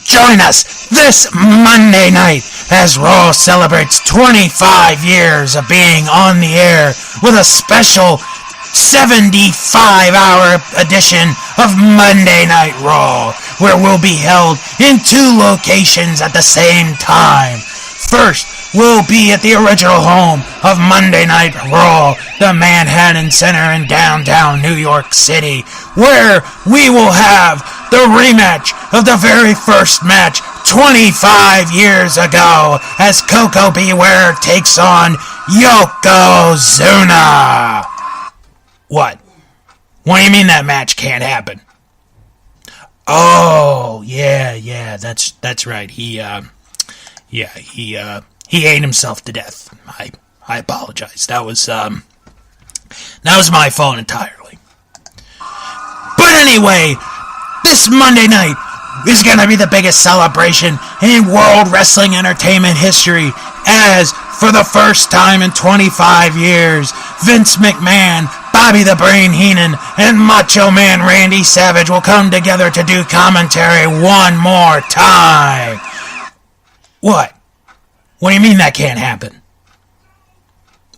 Join us this Monday night as Raw celebrates 25 years of being on the air with a special 75-hour edition of Monday Night Raw, where we'll be held in two locations at the same time. First, we'll be at the original home of Monday Night Raw, the Manhattan Center in downtown New York City, where we will have the rematch of the very first match 25 years ago as Koko Beware takes on Yokozuna. What? What do you mean that match can't happen? Oh, yeah, that's right. He ate himself to death. I apologize. That was my fault entirely. But anyway, this Monday night is going to be the biggest celebration in World Wrestling Entertainment history, as for the first time in 25 years, Vince McMahon, Bobby the Brain Heenan, and Macho Man Randy Savage will come together to do commentary one more time. What? What do you mean that can't happen?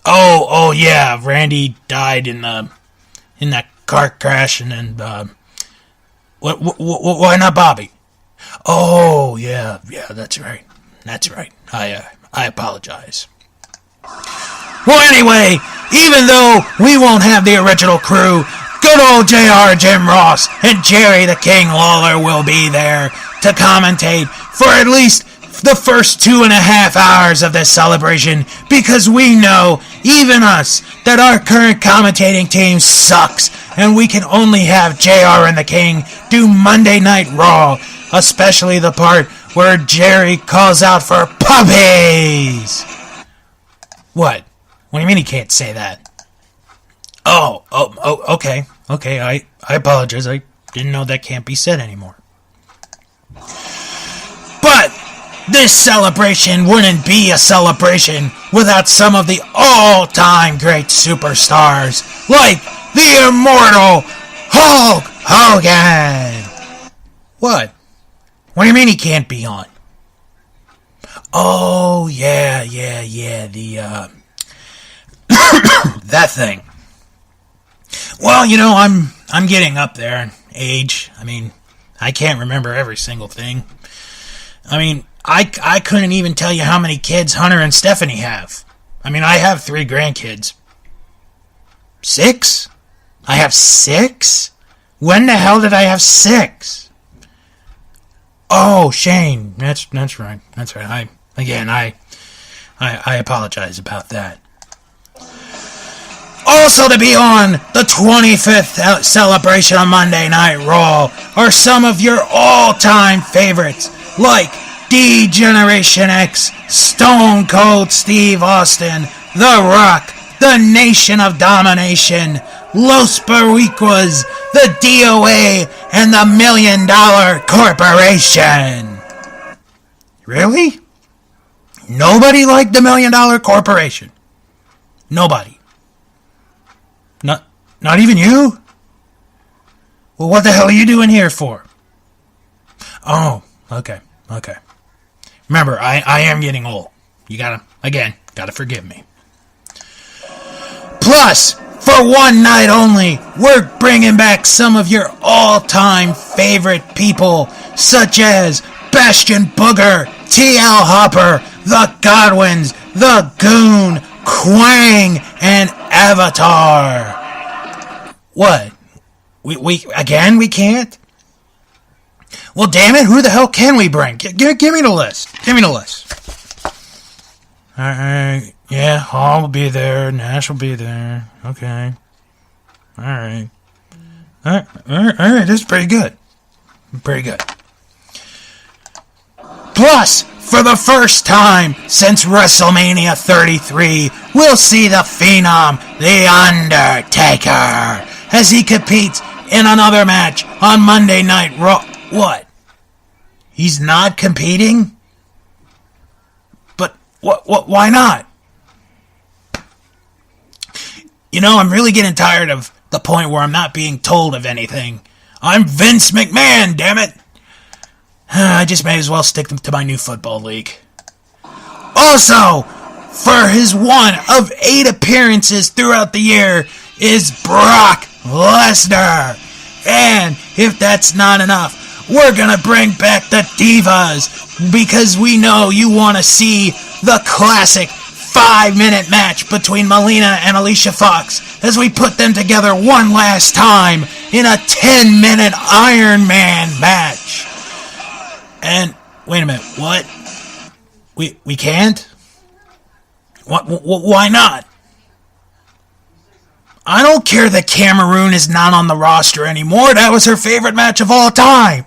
Oh yeah, Randy died in that car crash, and then why not Bobby? Oh yeah, that's right. I apologize. Well, anyway, even though we won't have the original crew, good old JR Jim Ross and Jerry the King Lawler will be there to commentate for at least the first 2.5 hours of this celebration, because we know, even us, that our current commentating team sucks, and we can only have JR and the King do Monday Night Raw, especially the part where Jerry calls out for puppies. What? What do you mean he can't say that? Oh, okay, I apologize, I didn't know that can't be said anymore. But this celebration wouldn't be a celebration without some of the all-time great superstars, like the immortal Hulk Hogan. What? What do you mean he can't be on? Oh, yeah, that thing. Well, you know, I'm getting up there in age. I mean, I can't remember every single thing. I mean, I couldn't even tell you how many kids Hunter and Stephanie have. I mean, I have 3 grandkids. 6? I have 6? When the hell did I have 6? Oh, Shane. That's right. I apologize about that. Also to be on the 25th celebration of Monday Night Raw are some of your all-time favorites, like D-Generation X, Stone Cold Steve Austin, The Rock, The Nation of Domination, Los Boricuas, the DOA, and the $1 Million Corporation. Really? Nobody liked the $1 Million Corporation? Nobody? Not even you? Well, what the hell are you doing here for? Oh, okay. Remember, I am getting old. You gotta forgive me. Plus, for one night only, we're bringing back some of your all-time favorite people, such as Bastion Booger, T.L. Hopper, The Godwins, The Goon, Quang, and Avatar. What? We can't? Well, damn it, who the hell can we bring? Give me the list. Alright, yeah, Hall will be there, Nash will be there, okay. Alright, this is pretty good. Plus, for the first time since WrestleMania 33, we'll see the Phenom, The Undertaker, as he competes in another match on Monday Night Raw. What? He's not competing? But why not? You know, I'm really getting tired of the point where I'm not being told of anything. I'm Vince McMahon, damn it! I just may as well stick to my new football league. Also, for his one of 8 appearances throughout the year is Brock Lesnar. And if that's not enough, we're gonna bring back the Divas because we know you want to see the classic 5-minute match between Melina and Alicia Fox as we put them together one last time in a 10-minute Iron Man match. And wait a minute, what? We can't? Why not? I don't care that Cameroon is not on the roster anymore. That was her favorite match of all time.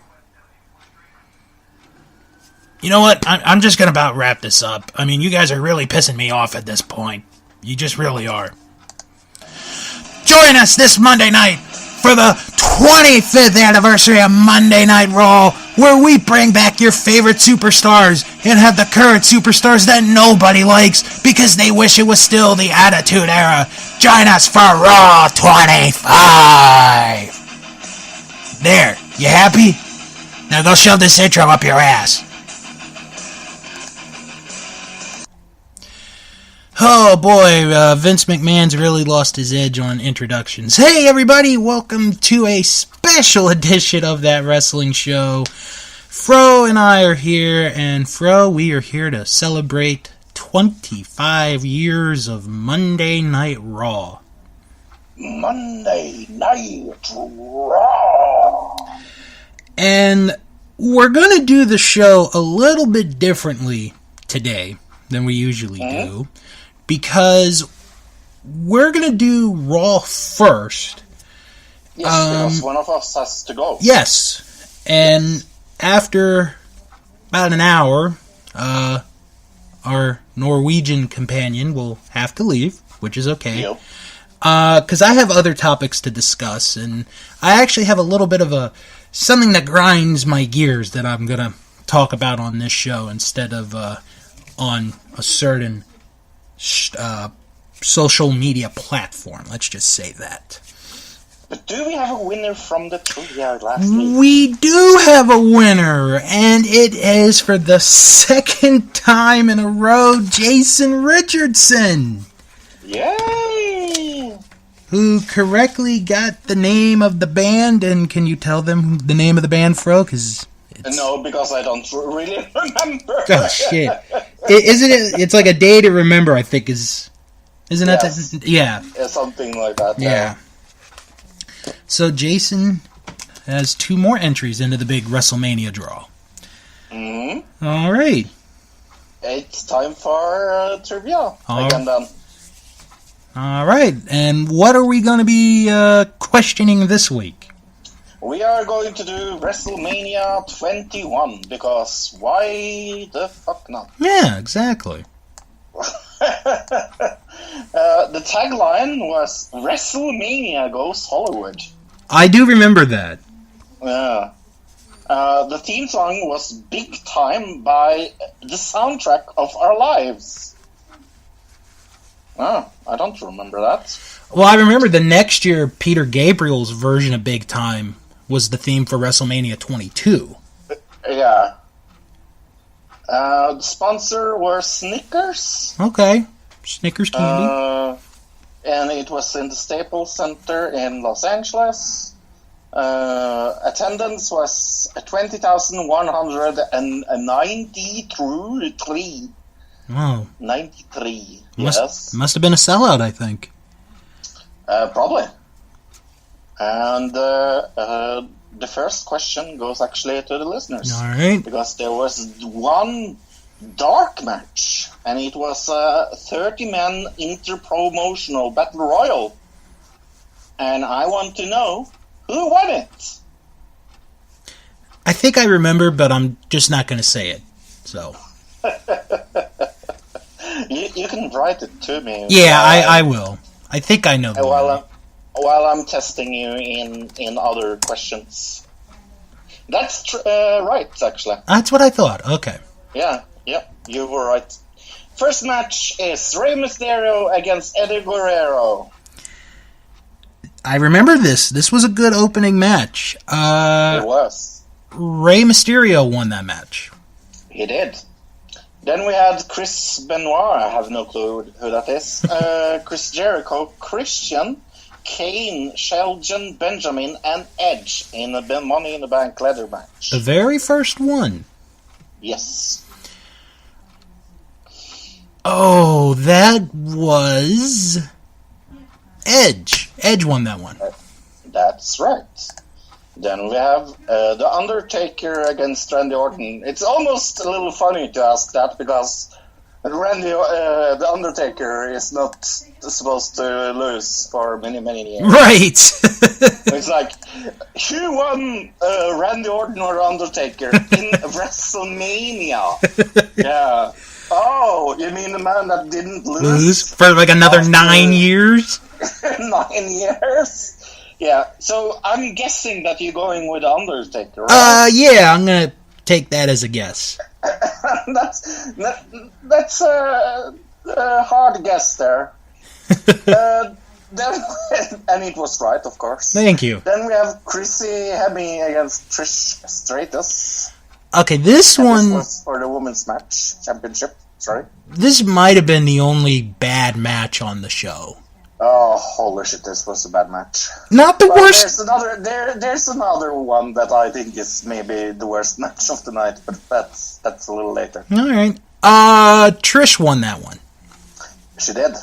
You know what? I'm just going to about wrap this up. I mean, you guys are really pissing me off at this point. You just really are. Join us this Monday night for the 25th anniversary of Monday Night Raw, where we bring back your favorite superstars and have the current superstars that nobody likes because they wish it was still the Attitude Era. Join us for Raw 25. There, you happy? Now go shove this intro up your ass. Oh boy, Vince McMahon's really lost his edge on introductions. Hey everybody, welcome to a special edition of That Wrestling Show. Fro and I are here, and Fro, we are here to celebrate 25 years of Monday Night Raw. Monday Night Raw! And we're going to do the show a little bit differently today than we usually do. Because we're going to do Raw first. Yes, because one of us has to go. Yes. And after about an hour, our Norwegian companion will have to leave, which is okay. Yep. Because I have other topics to discuss, and I actually have a little bit of something that grinds my gears that I'm going to talk about on this show instead of on a certain social media platform. Let's just say that. But do we have a winner from the trivia last week? We do have a winner, and it is for the second time in a row, Jason Richardson. Yay! Who correctly got the name of the band, and can you tell them the name of the band, Fro? No, because I don't really remember. Oh, shit. Isn't it? It's like a day to remember, I think, isn't yes. that? Yeah. Something like that. Yeah. So Jason has 2 more entries into the big WrestleMania draw. Mm-hmm. All right. It's time for trivia again then. All right. And what are we going to be questioning this week? We are going to do WrestleMania 21, because why the fuck not? Yeah, exactly. The tagline was WrestleMania Goes Hollywood. I do remember that. Yeah. The theme song was Big Time by the soundtrack of our lives. Oh, I don't remember that. Well, I remember the next year, Peter Gabriel's version of Big Time was the theme for WrestleMania 22. Yeah. The sponsor were Snickers. Okay. Snickers candy. And it was in the Staples Center in Los Angeles. Attendance was 20,193. Wow. 93, yes. Must have been a sellout, I think. Probably. And the first question goes actually to the listeners. All right. Because there was one dark match, and it was a 30-man inter-promotional battle royal. And I want to know who won it. I think I remember, but I'm just not going to say it. So. You can write it to me. Yeah, I will. I think I know. While I'm testing you in other questions. That's right, actually. That's what I thought. Okay. Yeah, you were right. First match is Rey Mysterio against Eddie Guerrero. I remember this. This was a good opening match. It was. Rey Mysterio won that match. He did. Then we had Chris Benoit. I have no clue who that is. Chris Jericho, Christian, Kane, Shelton Benjamin, and Edge in a Money in the Bank ladder match. The very first one. Yes. Oh, that was Edge. Edge won that one. That's right. Then we have The Undertaker against Randy Orton. It's almost a little funny to ask that because The Undertaker is not supposed to lose for many, many years. Right. It's like, who won Randy Orton or Undertaker in WrestleMania? Yeah. Oh, you mean the man that didn't lose? For like another 9 years? 9 years? Yeah, so I'm guessing that you're going with Undertaker, right? Yeah, I'm gonna take that as a guess. that's a hard guess there. Then, and it was right, of course. Thank you. Then we have Chrissy Hemme against Trish Stratus. Okay, this one was for the women's match championship. Sorry. This might have been the only bad match on the show. Oh, holy shit! This was a bad match. Not the worst. There's another one that I think is maybe the worst match of the night, but that's a little later. All right. Trish won that one. She did.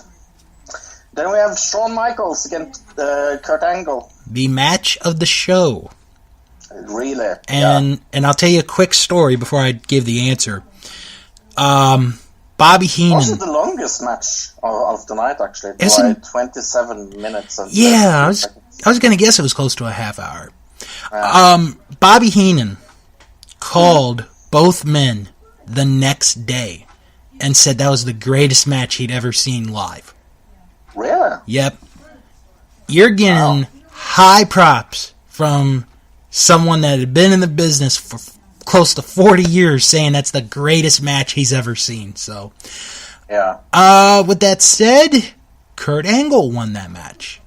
Then we have Shawn Michaels against Kurt Angle. The match of the show. Really? And I'll tell you a quick story before I give the answer. Bobby Heenan. Also the longest match of the night, actually. Like 27 minutes. And yeah, I was going to guess it was close to a half hour. Bobby Heenan called both men the next day and said that was the greatest match he'd ever seen live. Really? Yep. You're getting high props from someone that had been in the business for close to 40 years saying that's the greatest match he's ever seen. So, yeah. With that said, Kurt Angle won that match.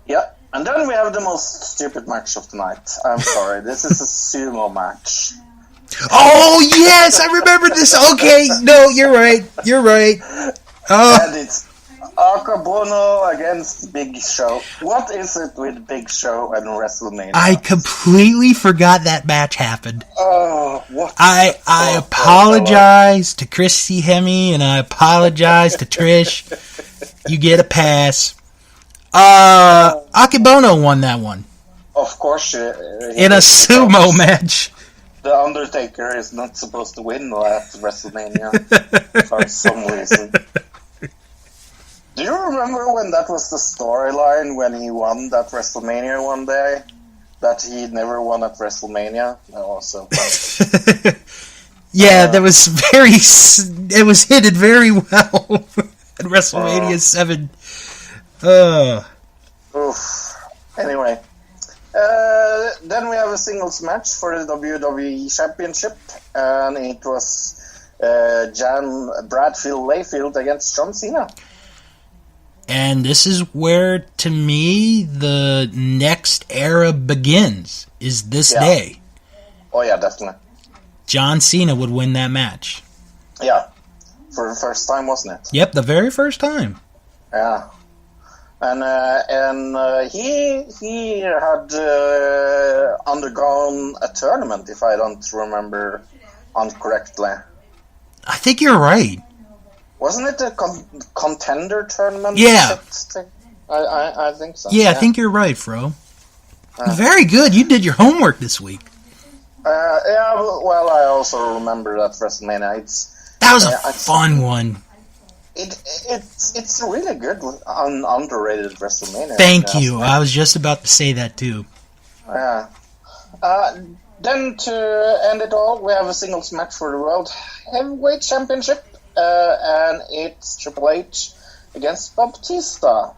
Yeah. And then we have the most stupid match of the night. I'm sorry. This is a sumo match. Oh, yes, I remember this. Okay, no, you're right. And it's Akabono against Big Show. What is it with Big Show and WrestleMania? I completely forgot that match happened. Oh, what? I apologize to Chrissy Hemme and I apologize to Trish. You get a pass. Akibono won that one. Of course, in a sumo match. The Undertaker is not supposed to win at WrestleMania for some reason. Do you remember when that was the storyline when he won that WrestleMania one day? That he never won at WrestleMania? Also, yeah, that was it was hidden very well at WrestleMania 7. Oof. Anyway. Then we have a singles match for the WWE Championship, and it was Jan Bradfield Layfield against John Cena. And this is where, to me, the next era begins, is this day. Oh, yeah, definitely. John Cena would win that match. Yeah, for the first time, wasn't it? Yep, the very first time. Yeah. And he had undergone a tournament, if I don't remember incorrectly. I think you're right. Wasn't it a contender tournament? Yeah. I think so. Yeah, I think you're right, Fro. Very good. You did your homework this week. Yeah, well, I also remember that WrestleMania. That was a fun one. It's really good, underrated WrestleMania. Thank you. I was just about to say that too. Yeah. Then to end it all, we have a singles match for the World Heavyweight Championship, and it's Triple H against Batista.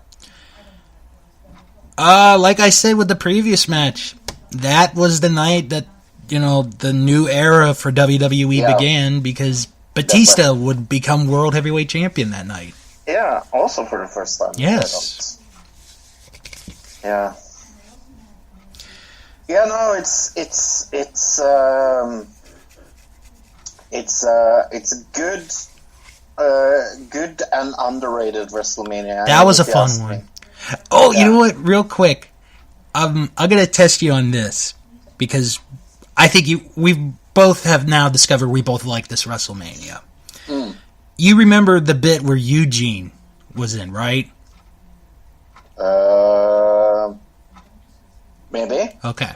Like I said with the previous match, that was the night that the new era for WWE began because Batista would become World Heavyweight Champion that night. Yeah, also for the first time. Yes. Yeah. Yeah, no, it's a good and underrated WrestleMania. That was a if you fun ask one. me. Oh, Yeah. you know what? Real quick, I'm gonna test you on this because I think we both have now discovered we both like this WrestleMania. Mm. You remember the bit where Eugene was in, right? Maybe. Okay.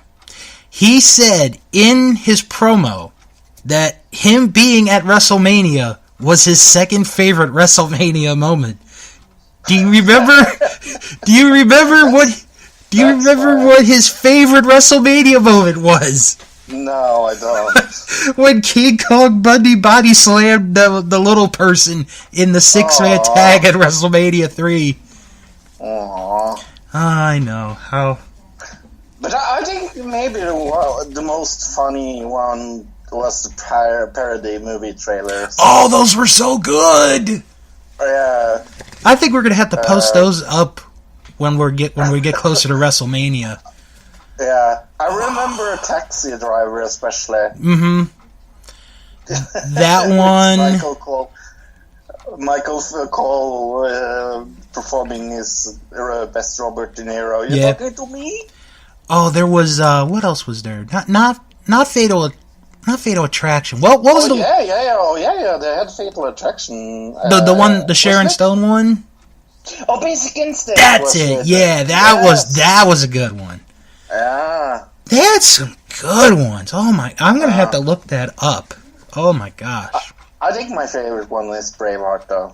He said in his promo that him being at WrestleMania was his second favorite WrestleMania moment. Do you remember? Do you remember what? Do you remember what his favorite WrestleMania moment was? No, I don't. When King Kong Bundy body slammed the little person in the 6-man Aw. tag at WrestleMania 3. Aww. I know how. But I think maybe the most funny one was the parody movie trailers. Oh, those were so good. Yeah. I think we're gonna have to post those up when we get closer to WrestleMania. Yeah, I remember a Taxi Driver especially. Mm-hmm. That one. Michael Cole performing his best Robert De Niro. You Yeah. talking to me? Oh, there was what else was there? Not Fatal Attraction. What was the Yeah. They had Fatal Attraction. the one, the Sharon Stone one? Oh, Basic Instinct. That's it. Yeah, that was a good one. Yeah. They had some good ones. Oh my! I'm gonna have to look that up. Oh my gosh! I think my favorite one is Braveheart, though.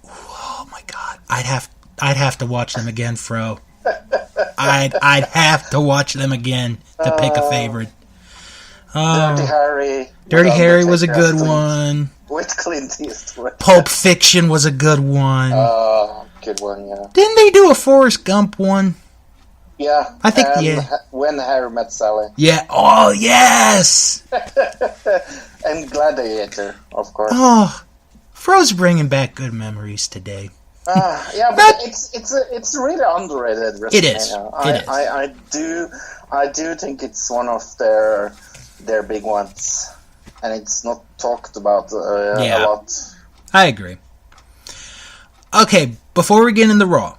Oh my god! I'd have to watch them again, Fro. I'd have to watch them again to pick a favorite. Dirty Harry. Dirty Harry was a good one. With Clint Eastwood. Pulp Fiction was a good one. Good one, yeah. Didn't they do a Forrest Gump one? Yeah. I think, and yeah. When Harry Met Sally. Yeah. Oh, yes! And Gladiator, of course. Oh, Fro's bringing back good memories today. Yeah, but it's really underrated. It is. I do think it's one of their big ones, and it's not talked about a lot. I agree. Okay, before we get into Raw,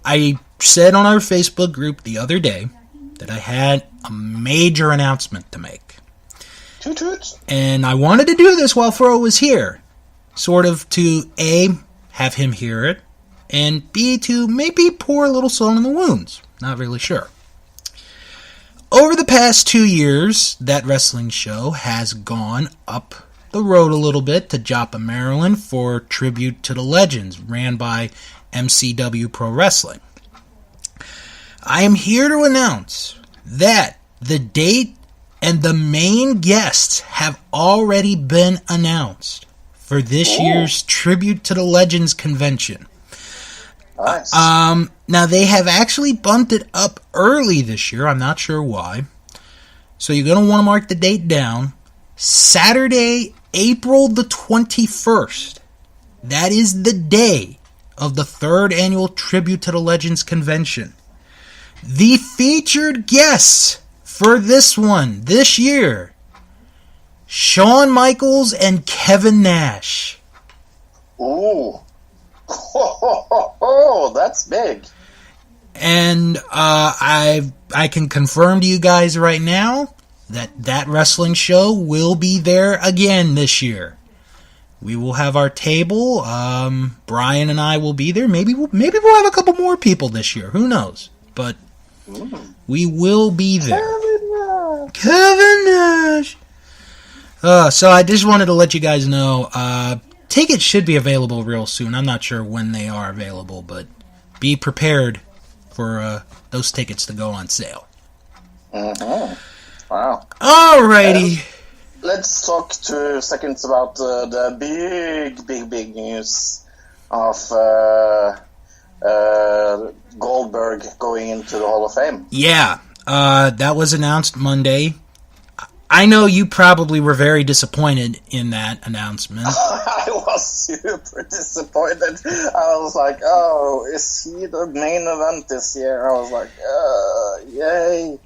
I said on our Facebook group the other day that I had a major announcement to make. Toot toot. And I wanted to do this while Fro was here. Sort of to A, have him hear it, and B, to maybe pour a little salt in the wounds. Not really sure. Over the past 2 years, that wrestling show has gone up the road a little bit to Joppa, Maryland for Tribute to the Legends, ran by MCW Pro Wrestling. I am here to announce that the date and the main guests have already been announced for this year's Tribute to the Legends convention. Nice. Now, they have actually bumped it up early this year. I'm not sure why. So you're going to want to mark the date down. Saturday, April the 21st. That is the day of the 3rd annual Tribute to the Legends convention. The featured guests for this one, this year, Shawn Michaels and Kevin Nash. Ooh. Oh, that's big. And I can confirm to you guys right now that wrestling show will be there again this year. We will have our table. Brian and I will be there. Maybe we'll have a couple more people this year. Who knows? But we will be there. Kevin Nash. So I just wanted to let you guys know. Tickets should be available real soon. I'm not sure when they are available, but be prepared for those tickets to go on sale. Mm-hmm. Wow. Alrighty. Let's talk 2 seconds about the big news of Goldberg going into the Hall of Fame. Yeah, that was announced Monday. I know you probably were very disappointed in that announcement. I was super disappointed. I was like, oh, is he the main event this year? I was like, yay.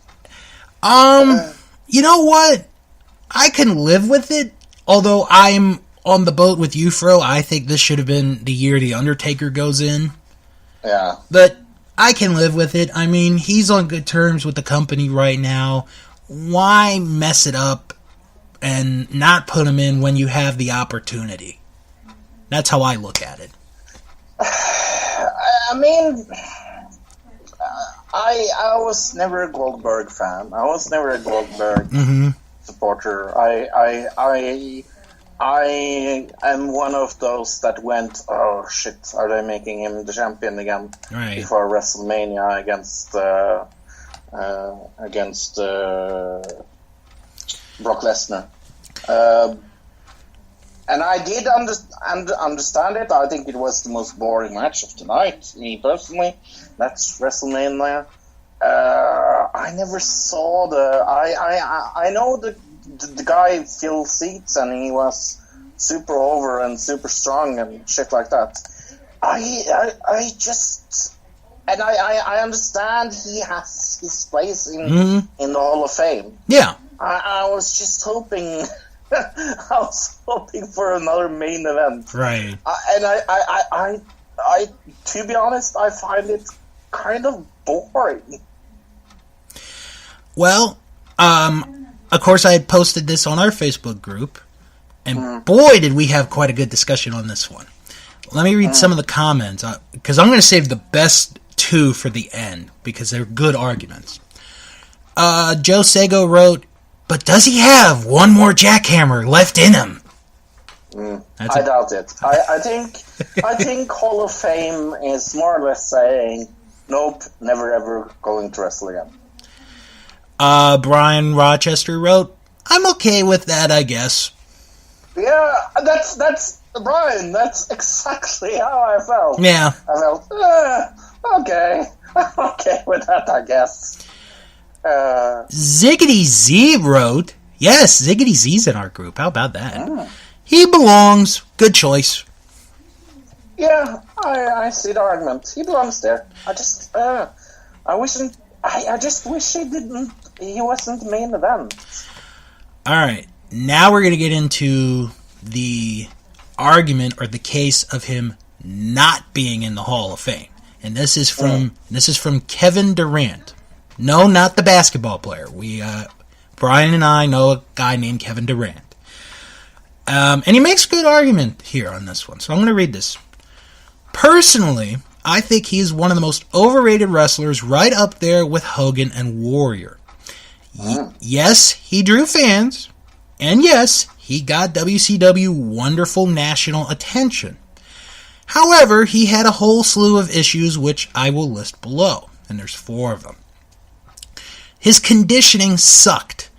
You know what? I can live with it, although I'm on the boat with you, Fro. I think this should have been the year The Undertaker goes in. Yeah. But I can live with it. I mean, he's on good terms with the company right now. Why mess it up and not put him in when you have the opportunity? That's how I look at it. I mean, I was never a Goldberg fan. I was never a Goldberg supporter. I am one of those that went, oh shit, are they making him the champion again before WrestleMania against Brock Lesnar? And I did understand it. I think it was the most boring match of the night, me personally. That's WrestleMania. I never saw I know the guy filled seats and he was super over and super strong and shit like that. I just, and I understand he has his place in the Hall of Fame. Yeah. I was just hoping I was hoping for another main event. Right. And I to be honest, I find it kind of boring. Well, of course, I had posted this on our Facebook group, and boy, did we have quite a good discussion on this one. Let me read some of the comments, because I'm going to save the best two for the end, because they're good arguments. Joe Sago wrote, but does he have one more jackhammer left in him? I doubt it. I think Hall of Fame is more or less saying, nope, never ever going to wrestle again. Brian Rochester wrote, I'm okay with that, I guess. Yeah, that's Brian. That's exactly how I felt. Yeah. I felt, okay. I'm okay with that, I guess. Ziggity Z wrote, yes, Ziggity Z's in our group. How about that? He belongs. Good choice. Yeah, I see the argument. He belongs there. I just wish he wasn't main event. Alright, now we're going to get into the argument or the case of him not being in the Hall of Fame. And this is from Kevin Durant. No, not the basketball player. Brian and I know a guy named Kevin Durant. And he makes a good argument here on this one. So I'm going to read this. Personally, I think he's one of the most overrated wrestlers, right up there with Hogan and Warrior. Yes, he drew fans. And yes, he got WCW wonderful national attention. However, he had a whole slew of issues which I will list below. And there's 4 of them. His conditioning sucked.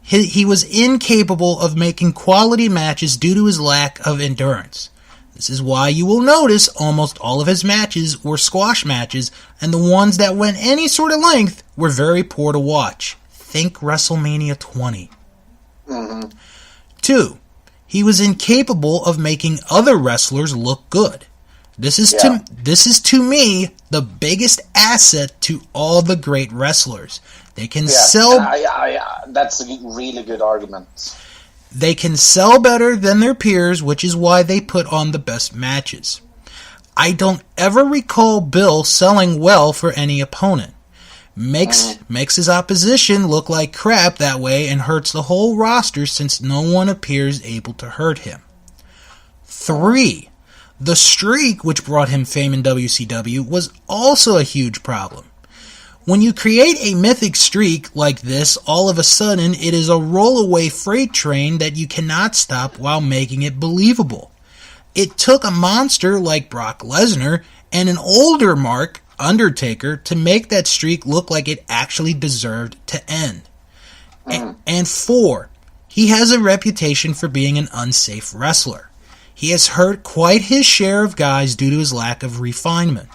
He was incapable of making quality matches due to his lack of endurance. This is why you will notice almost all of his matches were squash matches, and the ones that went any sort of length were very poor to watch. Think WrestleMania 20. 2. He was incapable of making other wrestlers look good. This is to me the biggest asset to all the great wrestlers. They can sell. That's a really good argument. They can sell better than their peers, which is why they put on the best matches. I don't ever recall Bill selling well for any opponent. Makes his opposition look like crap that way and hurts the whole roster since no one appears able to hurt him. 3. The streak which brought him fame in WCW was also a huge problem. When you create a mythic streak like this, all of a sudden it is a rollaway freight train that you cannot stop while making it believable. It took a monster like Brock Lesnar and an older Mark, Undertaker, to make that streak look like it actually deserved to end. And 4, he has a reputation for being an unsafe wrestler. He has hurt quite his share of guys due to his lack of refinement.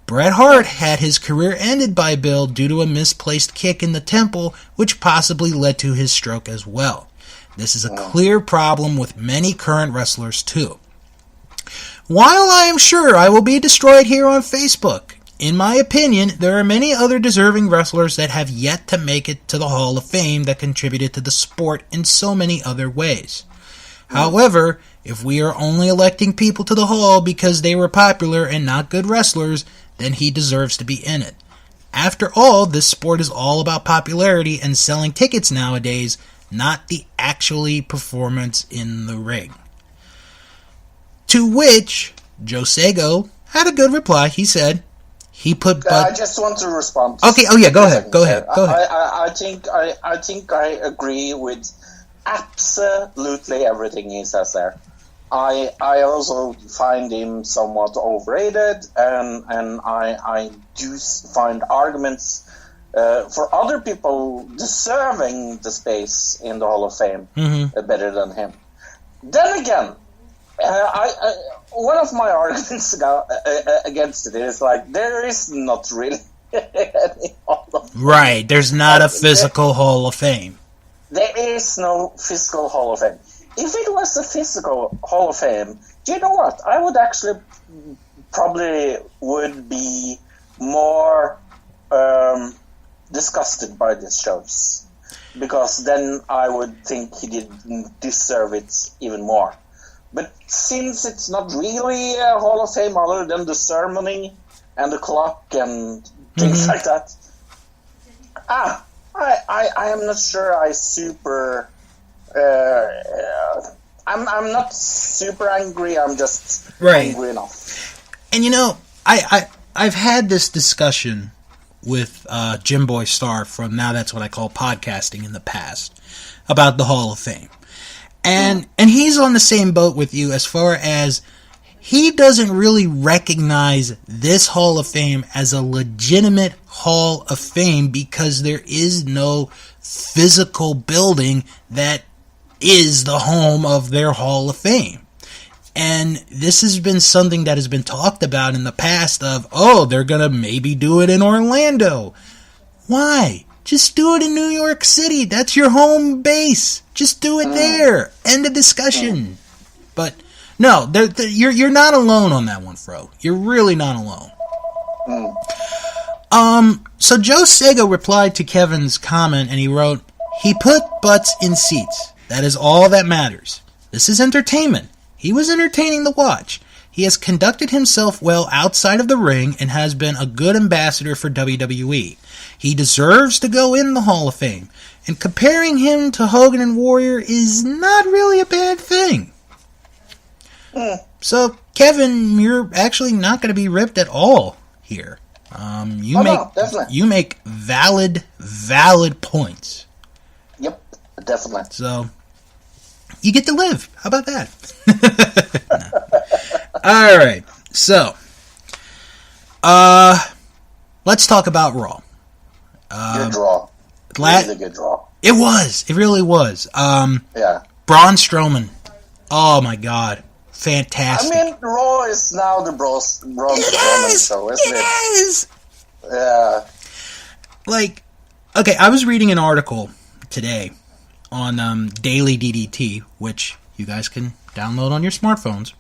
Bret Hart had his career ended by Bill due to a misplaced kick in the temple, which possibly led to his stroke as well. This is a clear problem with many current wrestlers too. While I am sure I will be destroyed here on Facebook, in my opinion, there are many other deserving wrestlers that have yet to make it to the Hall of Fame that contributed to the sport in so many other ways. However, if we are only electing people to the Hall because they were popular and not good wrestlers, then he deserves to be in it. After all, this sport is all about popularity and selling tickets nowadays, not the actually performance in the ring. To which Joe Sago had a good reply. He said he put I just want to respond. Okay, oh yeah, go ahead. I think I agree with absolutely everything he says there. I also find him somewhat overrated, and I do find arguments for other people deserving the space in the Hall of Fame better than him. Then again, one of my arguments against it is like there is not really any Hall of Fame. Right, there's not a physical Hall of Fame. There is no physical Hall of Fame. If it was a physical Hall of Fame, do you know what? I would actually probably would be more disgusted by this choice, because then I would think he didn't deserve it even more. But since it's not really a Hall of Fame other than the ceremony and the clock and things like that, I am not sure I super... I'm not super angry, I'm just angry enough. And you know, I've had this discussion with Jim Boy Star from Now That's What I Call Podcasting in the past about the Hall of Fame. And he's on the same boat with you as far as he doesn't really recognize this Hall of Fame as a legitimate Hall of Fame because there is no physical building that is the home of their Hall of Fame. And this has been something that has been talked about in the past of, they're going to maybe do it in Orlando. Why? Just do it in New York City. That's your home base. Just do it there. End of discussion. But no, you're not alone on that one, Fro. You're really not alone. So Joe Sago replied to Kevin's comment and he wrote, he put butts in seats. That is all that matters. This is entertainment. He was entertaining to watch. He has conducted himself well outside of the ring and has been a good ambassador for WWE. He deserves to go in the Hall of Fame. And comparing him to Hogan and Warrior is not really a bad thing. So, Kevin, you're actually not going to be ripped at all here. You make valid points. Yep, definitely. So, you get to live. How about that? All right. So, let's talk about Raw. Good draw. Really good draw. It was. It really was. Yeah. Braun Strowman. Oh my God. Fantastic. I mean, Raw is now the Braun Strowman show, isn't it? Yes. Yeah. Like, okay, I was reading an article today on Daily DDT, which you guys can download on your smartphones.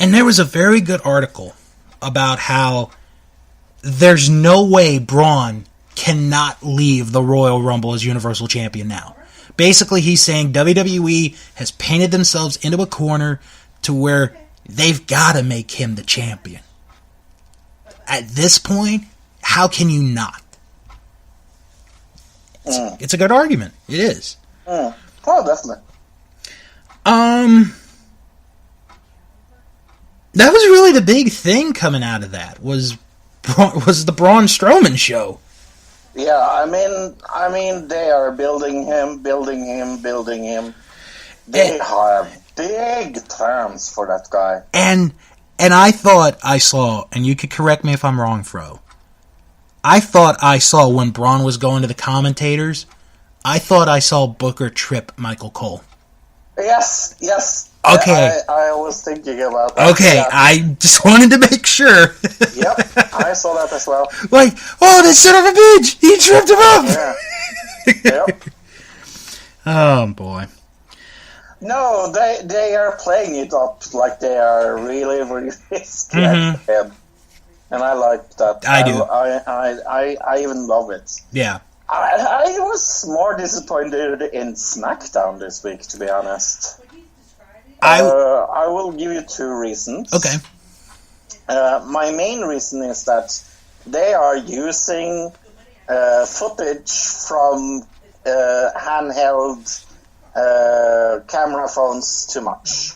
And there was a very good article about how there's no way Braun cannot leave the Royal Rumble as Universal Champion now. Basically, he's saying WWE has painted themselves into a corner to where they've got to make him the champion. At this point, how can you not? It's a good argument. It is. Oh, definitely. That was really the big thing coming out of that was the Braun Strowman show. Yeah, I mean, they are building him. They have big terms for that guy. And I thought I saw, and you could correct me if I'm wrong, Fro. I thought I saw when Braun was going to the commentators, I thought I saw Booker trip Michael Cole. Yes. Okay. I was thinking about that. Okay, Yeah. I just wanted to make sure. Yep, I saw that as well. Like, oh, that son of a bitch! He tripped him up! Yeah. Yep. Oh, boy. No, they are playing it up like they are really, really scared of him. And I like that. I do. I even love it. Yeah. I was more disappointed in SmackDown this week, to be honest. I will give you 2 reasons. Okay. My main reason is that they are using footage from handheld camera phones too much.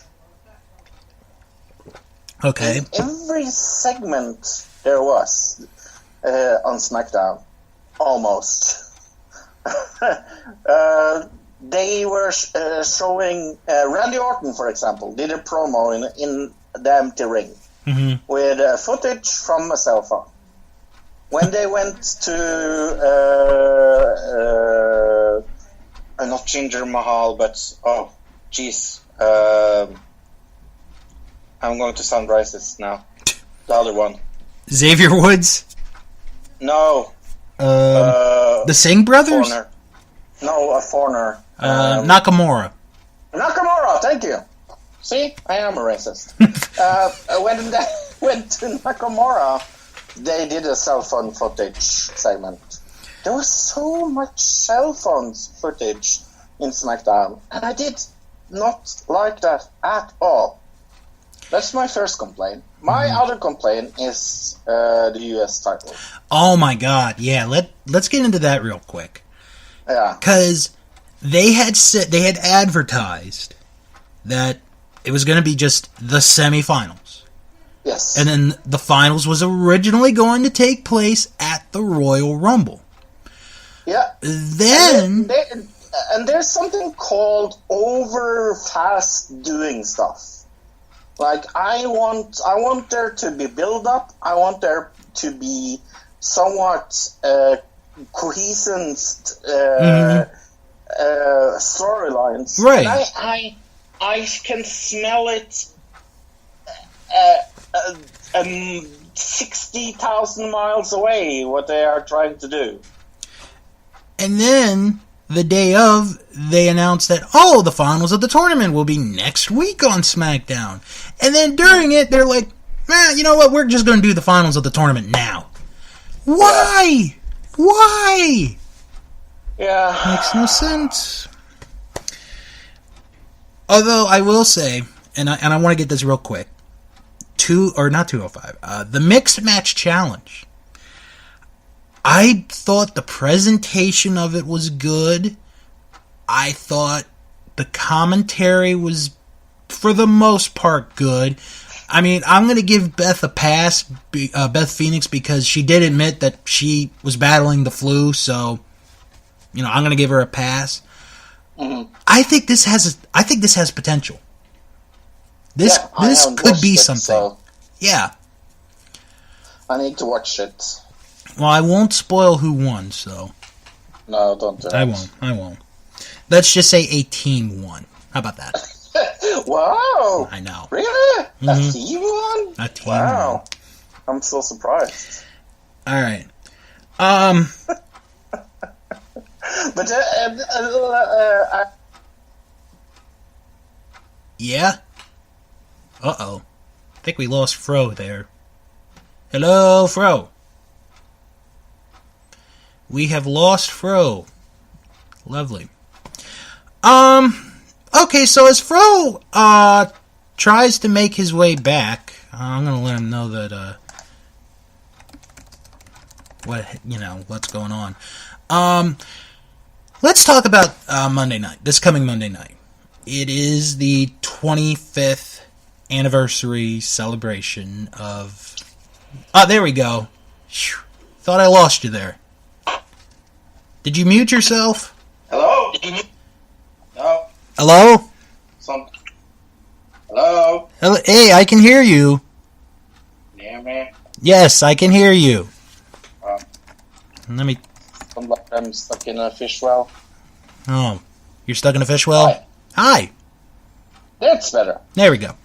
Okay. In every segment there was on SmackDown, almost. They were showing Randy Orton, for example, did a promo in the empty ring with footage from a cell phone. When they went to not Jinder Mahal, but I'm going to sound racist now. The other one. Xavier Woods? No. The Singh brothers? Foreigner. No, a foreigner. Nakamura. Nakamura, thank you. See, I am a racist. When they went to Nakamura, they did a cell phone footage segment. There was so much cell phone footage in SmackDown, and I did not like that at all. That's my first complaint. My other complaint is the US title. Oh my god, yeah, let's get into that real quick. Yeah. Because they had advertised that it was going to be just the semifinals. Yes. And then the finals was originally going to take place at the Royal Rumble. Yeah. Then... And there's something called over fast doing stuff. Like, I want there to be build up. I want there to be somewhat cohesive storylines. Right. And I can smell it 60,000 miles away, what they are trying to do. And then, the day of, they announced that, oh, the finals of the tournament will be next week on SmackDown. And then during it, they're like, you know what, we're just going to do the finals of the tournament now. Why? Why? Yeah. Makes no sense. Although, I will say, and I want to get this real quick, not 205, the Mixed Match Challenge. I thought the presentation of it was good. I thought the commentary was, for the most part, good. I mean, I'm going to give Beth a pass, Beth Phoenix, because she did admit that she was battling the flu, so, I'm going to give her a pass. Mm-hmm. I think this has potential. This could be something. So yeah. I need to watch it. Well, I won't spoil who won, so... No, don't do it. I won't. Let's just say a team won. How about that? Wow! I know. Really? Mm-hmm. A team won? A team won. I'm so surprised. Alright. But, yeah? Uh-oh. I think we lost Fro there. Hello, Fro. We have lost Fro. Lovely. Okay, so as Fro, tries to make his way back, I'm gonna let him know that, what's going on. Let's talk about, Monday night, this coming Monday night. It is the 25th anniversary celebration of... Oh, there we go. Whew. Thought I lost you there. Did you mute yourself? Hello? No. Hello? Hello? Hey, I can hear you. Can you hear me? Yes, I can hear you. Let me... I'm stuck in a fish well. Oh, you're stuck in a fish well? Hi. That's better. There we go.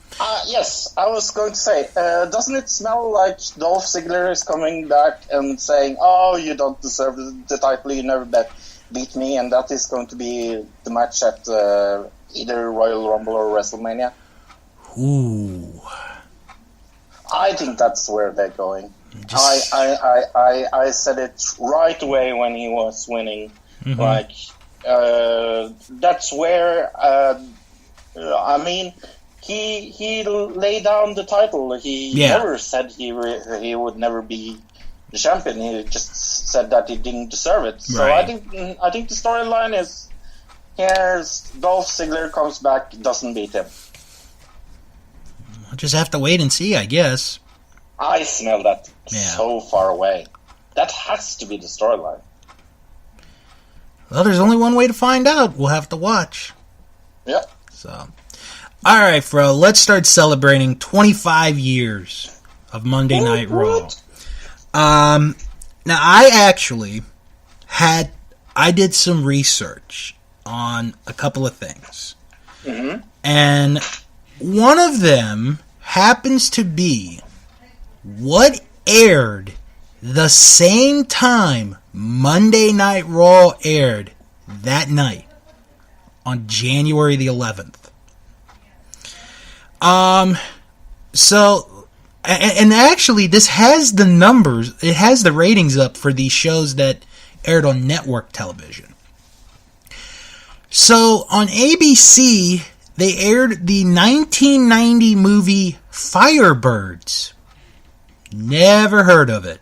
Yes, I was going to say, doesn't it smell like Dolph Ziggler is coming back and saying, "Oh, you don't deserve the title, you never beat me," and that is going to be the match at either Royal Rumble or WrestleMania? Ooh. I think that's where they're going. I said it right away when he was winning. Mm-hmm. Like, that's where, I mean, he laid down the title. He never said he would never be the champion. He just said that he didn't deserve it. So right. I think the storyline is, here's Dolph Ziggler comes back, doesn't beat him. I'll just have to wait and see, I guess. I smell that so far away. That has to be the storyline. Well, there's only one way to find out. We'll have to watch. Yep. So, all right, Fro, let's start celebrating 25 years of Monday Night Raw. Now, I did some research on a couple of things. Mm-hmm. And one of them happens to be what aired the same time Monday Night Raw aired that night on January the 11th. So, and actually this has the numbers, it has the ratings up for these shows that aired on network television. So, on ABC, they aired the 1990 movie Firebirds. Never heard of it.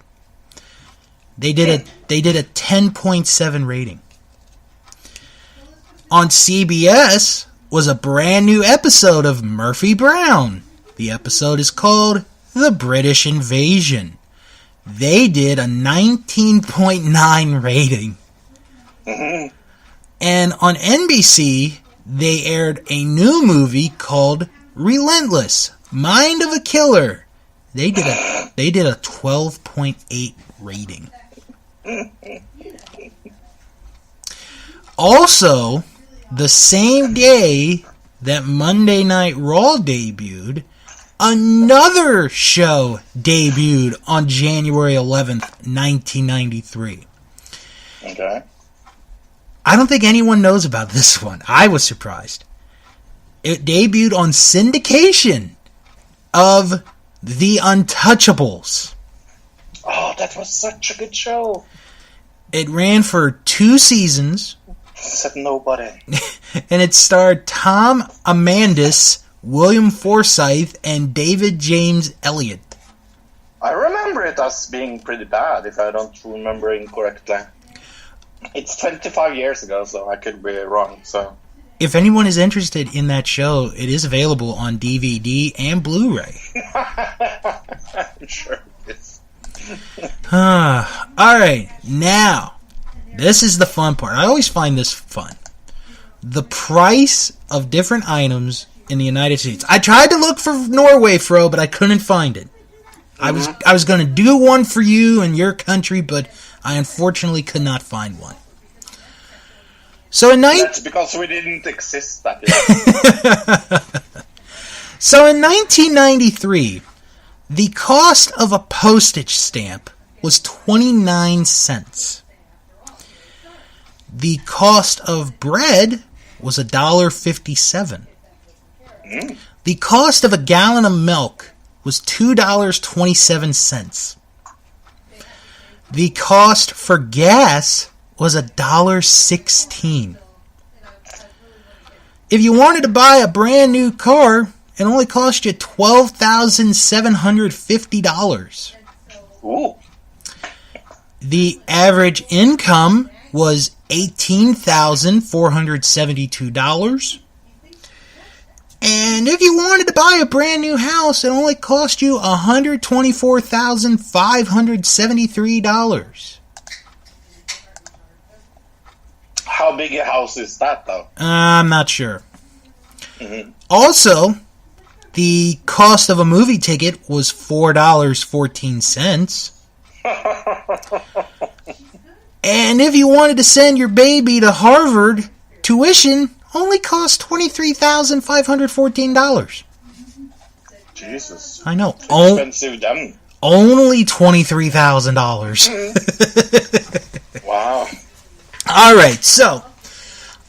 They did a 10.7 rating. On CBS was a brand new episode of Murphy Brown. The episode is called The British Invasion. They did a 19.9 rating. Mm-hmm. And on NBC, they aired a new movie called Relentless, Mind of a Killer. They did a 12.8 rating. Also, the same day that Monday Night Raw debuted, another show debuted on January 11th, 1993. Okay. I don't think anyone knows about this one. I was surprised. It debuted on syndication of The Untouchables. Oh, that was such a good show. It ran for 2 seasons. Said nobody. And it starred Tom Amandis, William Forsythe, and David James Elliott. I remember it as being pretty bad, if I don't remember incorrectly. It's 25 years ago, so I could be wrong. So, if anyone is interested in that show, it is available on DVD and Blu-ray. I'm sure it is. Alright, now, this is the fun part. I always find this fun. The price of different items in the United States. I tried to look for Norway, Fro, but I couldn't find it. Mm-hmm. I was going to do one for you in your country, but I unfortunately could not find one. So That's because we didn't exist that year. So in 1993, the cost of a postage stamp was 29 cents. The cost of bread was $1.57. The cost of a gallon of milk was $2.27. The cost for gas was $1.16. If you wanted to buy a brand new car, it only cost you $12,750. Ooh. The average income was $18,472. And if you wanted to buy a brand new house, it only cost you $124,573. How big a house is that, though? I'm not sure. Mm-hmm. Also, the cost of a movie ticket was $4.14. And if you wanted to send your baby to Harvard, tuition only cost $23,514. Jesus. I know. Expensive then. Only $23,000. Wow. All right, so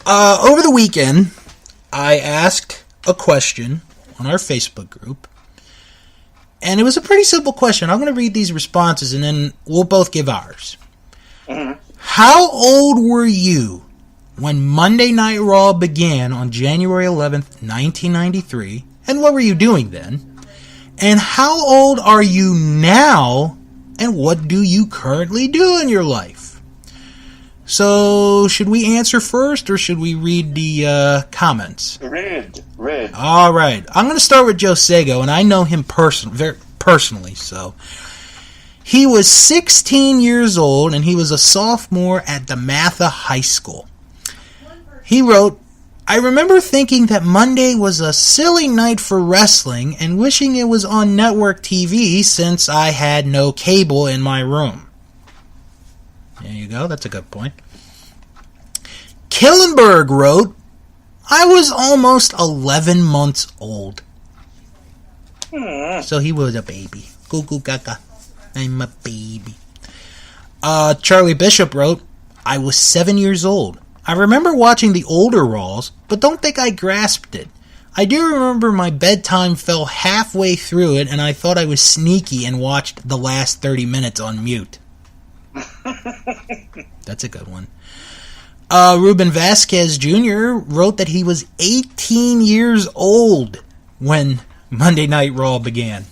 over the weekend, I asked a question on our Facebook group, and it was a pretty simple question. I'm going to read these responses, and then we'll both give ours. Mm-hmm. How old were you when Monday Night Raw began on January 11th, 1993, and what were you doing then? And how old are you now, and what do you currently do in your life? So, should we answer first, or should we read the comments? Read. All right. I'm going to start with Joe Sego, and I know him very personally, so. He was 16 years old, and he was a sophomore at DeMatha High School. He wrote, I remember thinking that Monday was a silly night for wrestling and wishing it was on network TV since I had no cable in my room. There you go. That's a good point. Killenberg wrote, I was almost 11 months old. So he was a baby. Goo goo gaga. I'm a baby. Charlie Bishop wrote, I was 7 years old. I remember watching the older Raws, but don't think I grasped it. I do remember my bedtime fell halfway through it, and I thought I was sneaky and watched the last 30 minutes on mute. That's a good one. Ruben Vasquez Jr. wrote that he was 18 years old when Monday Night Raw began.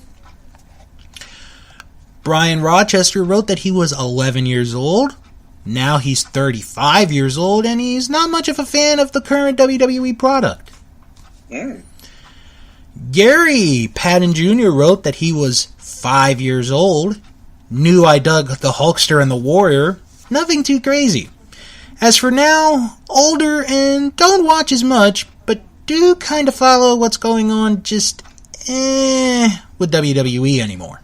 Brian Rochester wrote that he was 11 years old. Now he's 35 years old, and he's not much of a fan of the current WWE product. Gary Patton Jr. wrote that he was 5 years old. Knew I dug the Hulkster and the Warrior. Nothing too crazy. As for now, older and don't watch as much, but do kind of follow what's going on, just with WWE anymore.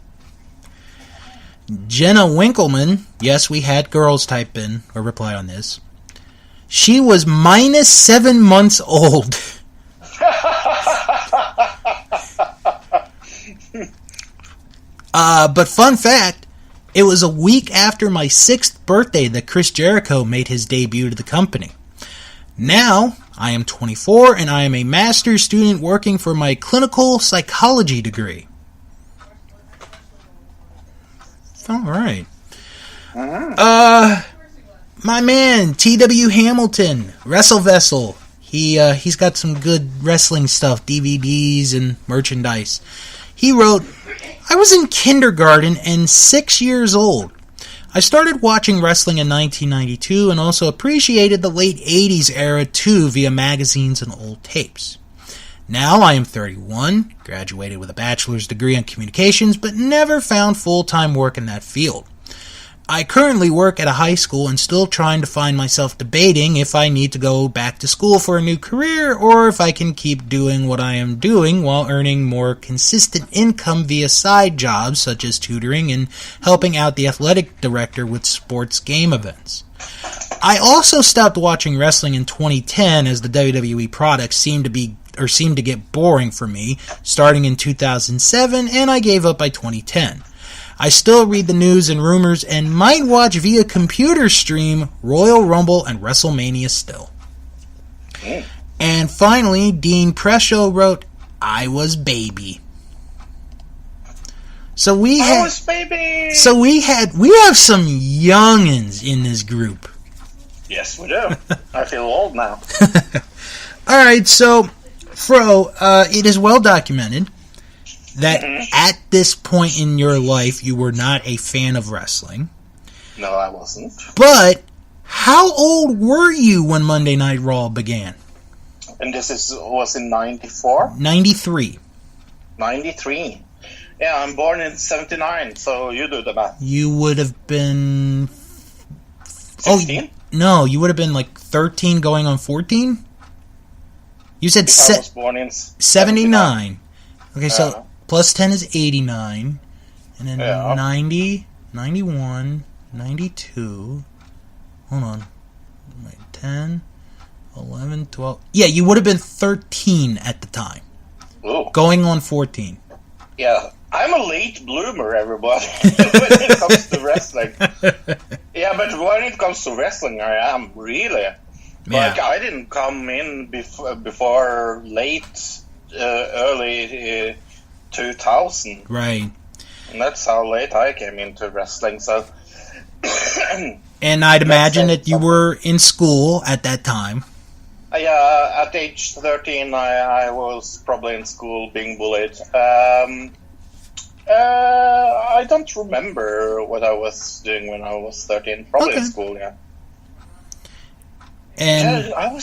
Jenna Winkleman, yes, we had girls type in or reply on this. She was minus 7 months old. But fun fact, it was a week after my 6th birthday that Chris Jericho made his debut to the company. Now, I am 24 and I am a master's student working for my clinical psychology degree. All right. My man, T.W. Hamilton, Wrestle Vessel. He's got some good wrestling stuff, DVDs and merchandise. He wrote, I was in kindergarten and 6 years old. I started watching wrestling in 1992 and also appreciated the late 80s era too via magazines and old tapes. Now I am 31, graduated with a bachelor's degree in communications, but never found full-time work in that field. I currently work at a high school and still trying to find myself debating if I need to go back to school for a new career or if I can keep doing what I am doing while earning more consistent income via side jobs such as tutoring and helping out the athletic director with sports game events. I also stopped watching wrestling in 2010 as the WWE products seemed to get boring for me starting in 2007, and I gave up by 2010. I still read the news and rumors and might watch via computer stream Royal Rumble and WrestleMania still. And finally, Dean Presho wrote, I was baby. So we have some youngins in this group. Yes, we do. I feel old now. All right, so Fro, it is well documented that at this point in your life you were not a fan of wrestling. No, I wasn't. But how old were you when Monday Night Raw began? And this was in 94? 93. 93. Yeah, I'm born in 79, so you do the math. You would have been... 16? Oh, no, you would have been like 13 going on 14? You said I was born in 79. Okay, so plus 10 is 89. And then 90, 91, 92. Hold on. Wait, 10, 11, 12. Yeah, you would have been 13 at the time. Ooh. Going on 14. Yeah, I'm a late bloomer, everybody, when it comes to wrestling. Yeah, but when it comes to wrestling, I am really. Yeah. Like, I didn't come in before late, early 2000. Right. And that's how late I came into wrestling, so... And I'd imagine that you were in school at that time. Yeah, at age 13, I was probably in school being bullied. I don't remember what I was doing when I was 13. Probably in school, yeah. And yeah,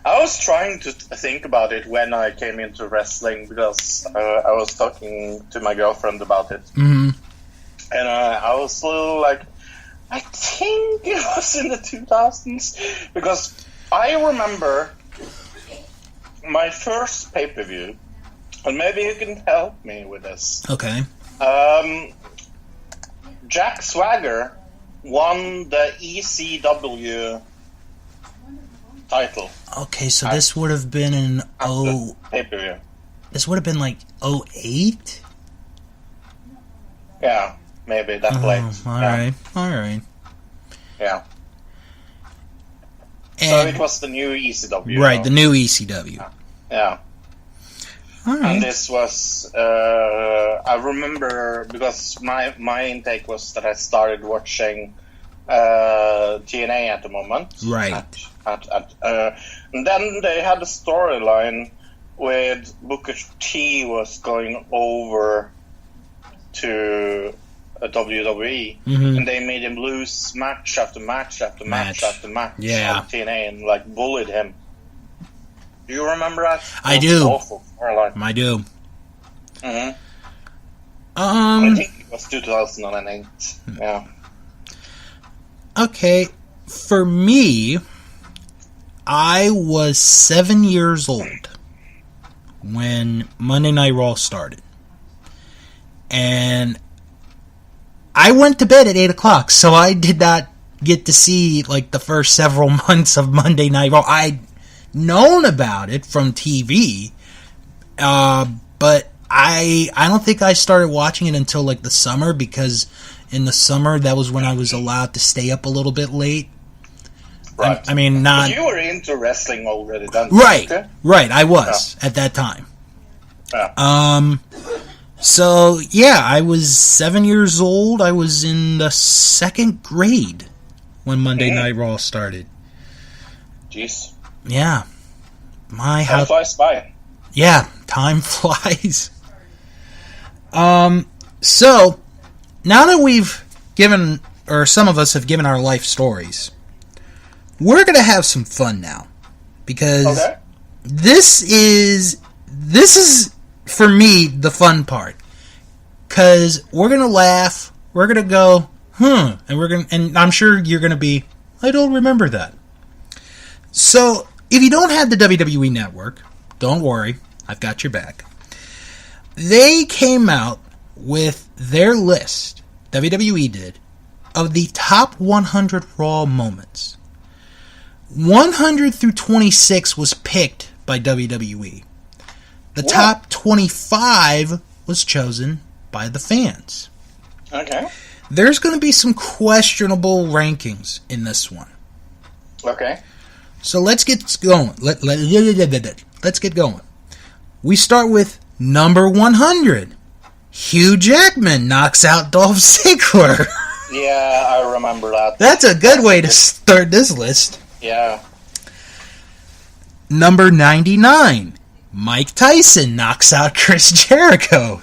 I was trying to think about it when I came into wrestling because I was talking to my girlfriend about it. Mm-hmm. And I was a little like, I think it was in the 2000s because I remember my first pay-per-view, and maybe you can help me with this. Okay. Jack Swagger won the ECW title. Okay, so this would have been in pay-per-view. This would have been like 08? Yeah, maybe that late. All right. Yeah. And, so it was the new ECW. Right, the new ECW. Yeah. All right. And this was, I remember, because my intake was that I started watching TNA at the moment. Right. And then they had a storyline with Booker T was going over to WWE, and they made him lose match after match after match after match on TNA and like bullied him. Do you remember that? I do. Awful storyline. I do. Mm-hmm. I think it was 2008. Yeah. Okay, for me, I was 7 years old when Monday Night Raw started. And I went to bed at 8 o'clock, so I did not get to see like the first several months of Monday Night Raw. I'd known about it from TV, but I don't think I started watching it until like the summer, because in the summer that was when I was allowed to stay up a little bit late. Right. I mean, not... But you were into wrestling already then. Right, okay? right, I was at that time. Yeah. So, yeah, I was 7 years old. I was in the second grade when Monday Night Raw started. Jeez. Yeah. Time flies by. Yeah, time flies. So, now that we've given, or some of us have given our life stories, we're going to have some fun now. Because this is, for me, the fun part. Because we're going to laugh, we're going to go, and I'm sure you're going to be, I don't remember that. So, if you don't have the WWE Network, don't worry, I've got your back. They came out with their list, WWE did, of the top 100 Raw moments. 100 through 26 was picked by WWE. The top 25 was chosen by the fans. Okay. There's going to be some questionable rankings in this one. Okay. So let's get going. Let's get going. We start with number 100. Hugh Jackman knocks out Dolph Ziggler. Yeah, I remember that. That's a good way to start this list. Yeah. Number 99. Mike Tyson knocks out Chris Jericho.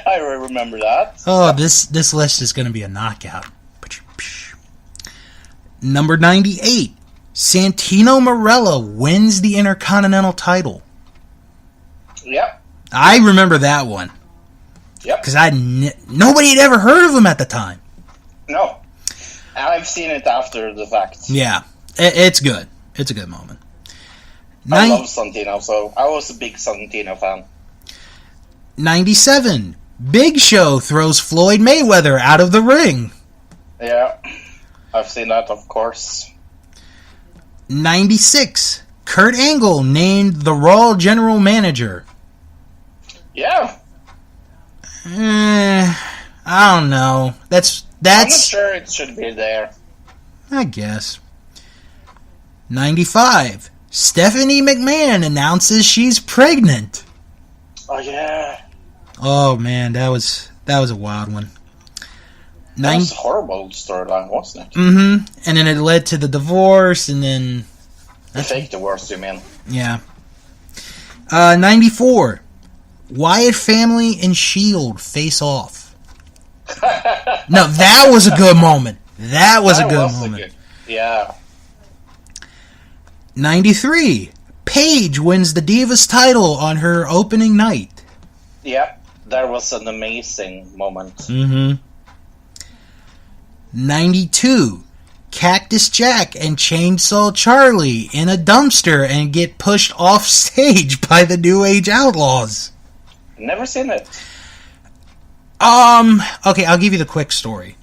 I remember that. Oh, this list is going to be a knockout. Number 98. Santino Marella wins the Intercontinental title. Yep. I remember that one. Yep. Because nobody had ever heard of him at the time. No. I've seen it after the fact. Yeah. It's good. It's a good moment. I love Santino, so I was a big Santino fan. 97. Big Show throws Floyd Mayweather out of the ring. Yeah. I've seen that, of course. 96. Kurt Angle named the Raw General Manager. Yeah. I don't know. That's. I'm not sure it should be there. I guess. 95. Stephanie McMahon announces she's pregnant. Oh yeah. Oh man, that was a wild one. That was a horrible storyline, wasn't it? Mm-hmm. And then it led to the divorce, and then the fake divorce, you mean? Yeah. 94. Wyatt family and Shield face off. No, that was a good moment. That was a good moment. Yeah. 93. Paige wins the Divas title on her opening night. Yep, that was an amazing moment. Mm-hmm. 92. Cactus Jack and Chainsaw Charlie in a dumpster and get pushed off stage by the New Age Outlaws. Never seen it. Okay, I'll give you the quick story.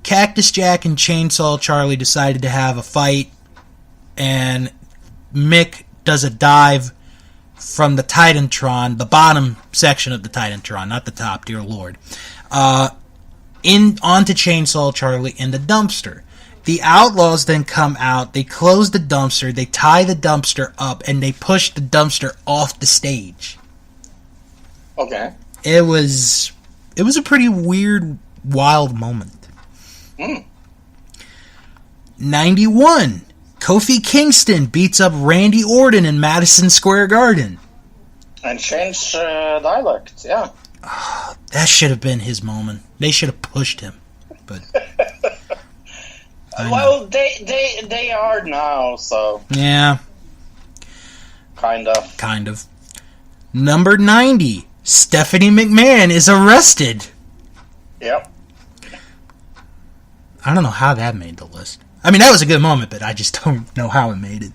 Cactus Jack and Chainsaw Charlie decided to have a fight, and Mick does a dive from the Titantron, the bottom section of the Titantron, not the top, dear Lord, onto Chainsaw Charlie in the dumpster. The Outlaws then come out, they close the dumpster, they tie the dumpster up, and they push the dumpster off the stage. Okay. It was a pretty weird, wild moment. 91. Kofi Kingston beats up Randy Orton in Madison Square Garden. And changed dialect, yeah. That should have been his moment. They should have pushed him. But well, they are now, so yeah. Kind of. Kind of. Number 90. Stephanie McMahon is arrested. Yep. I don't know how that made the list. I mean, that was a good moment, but I just don't know how it made it.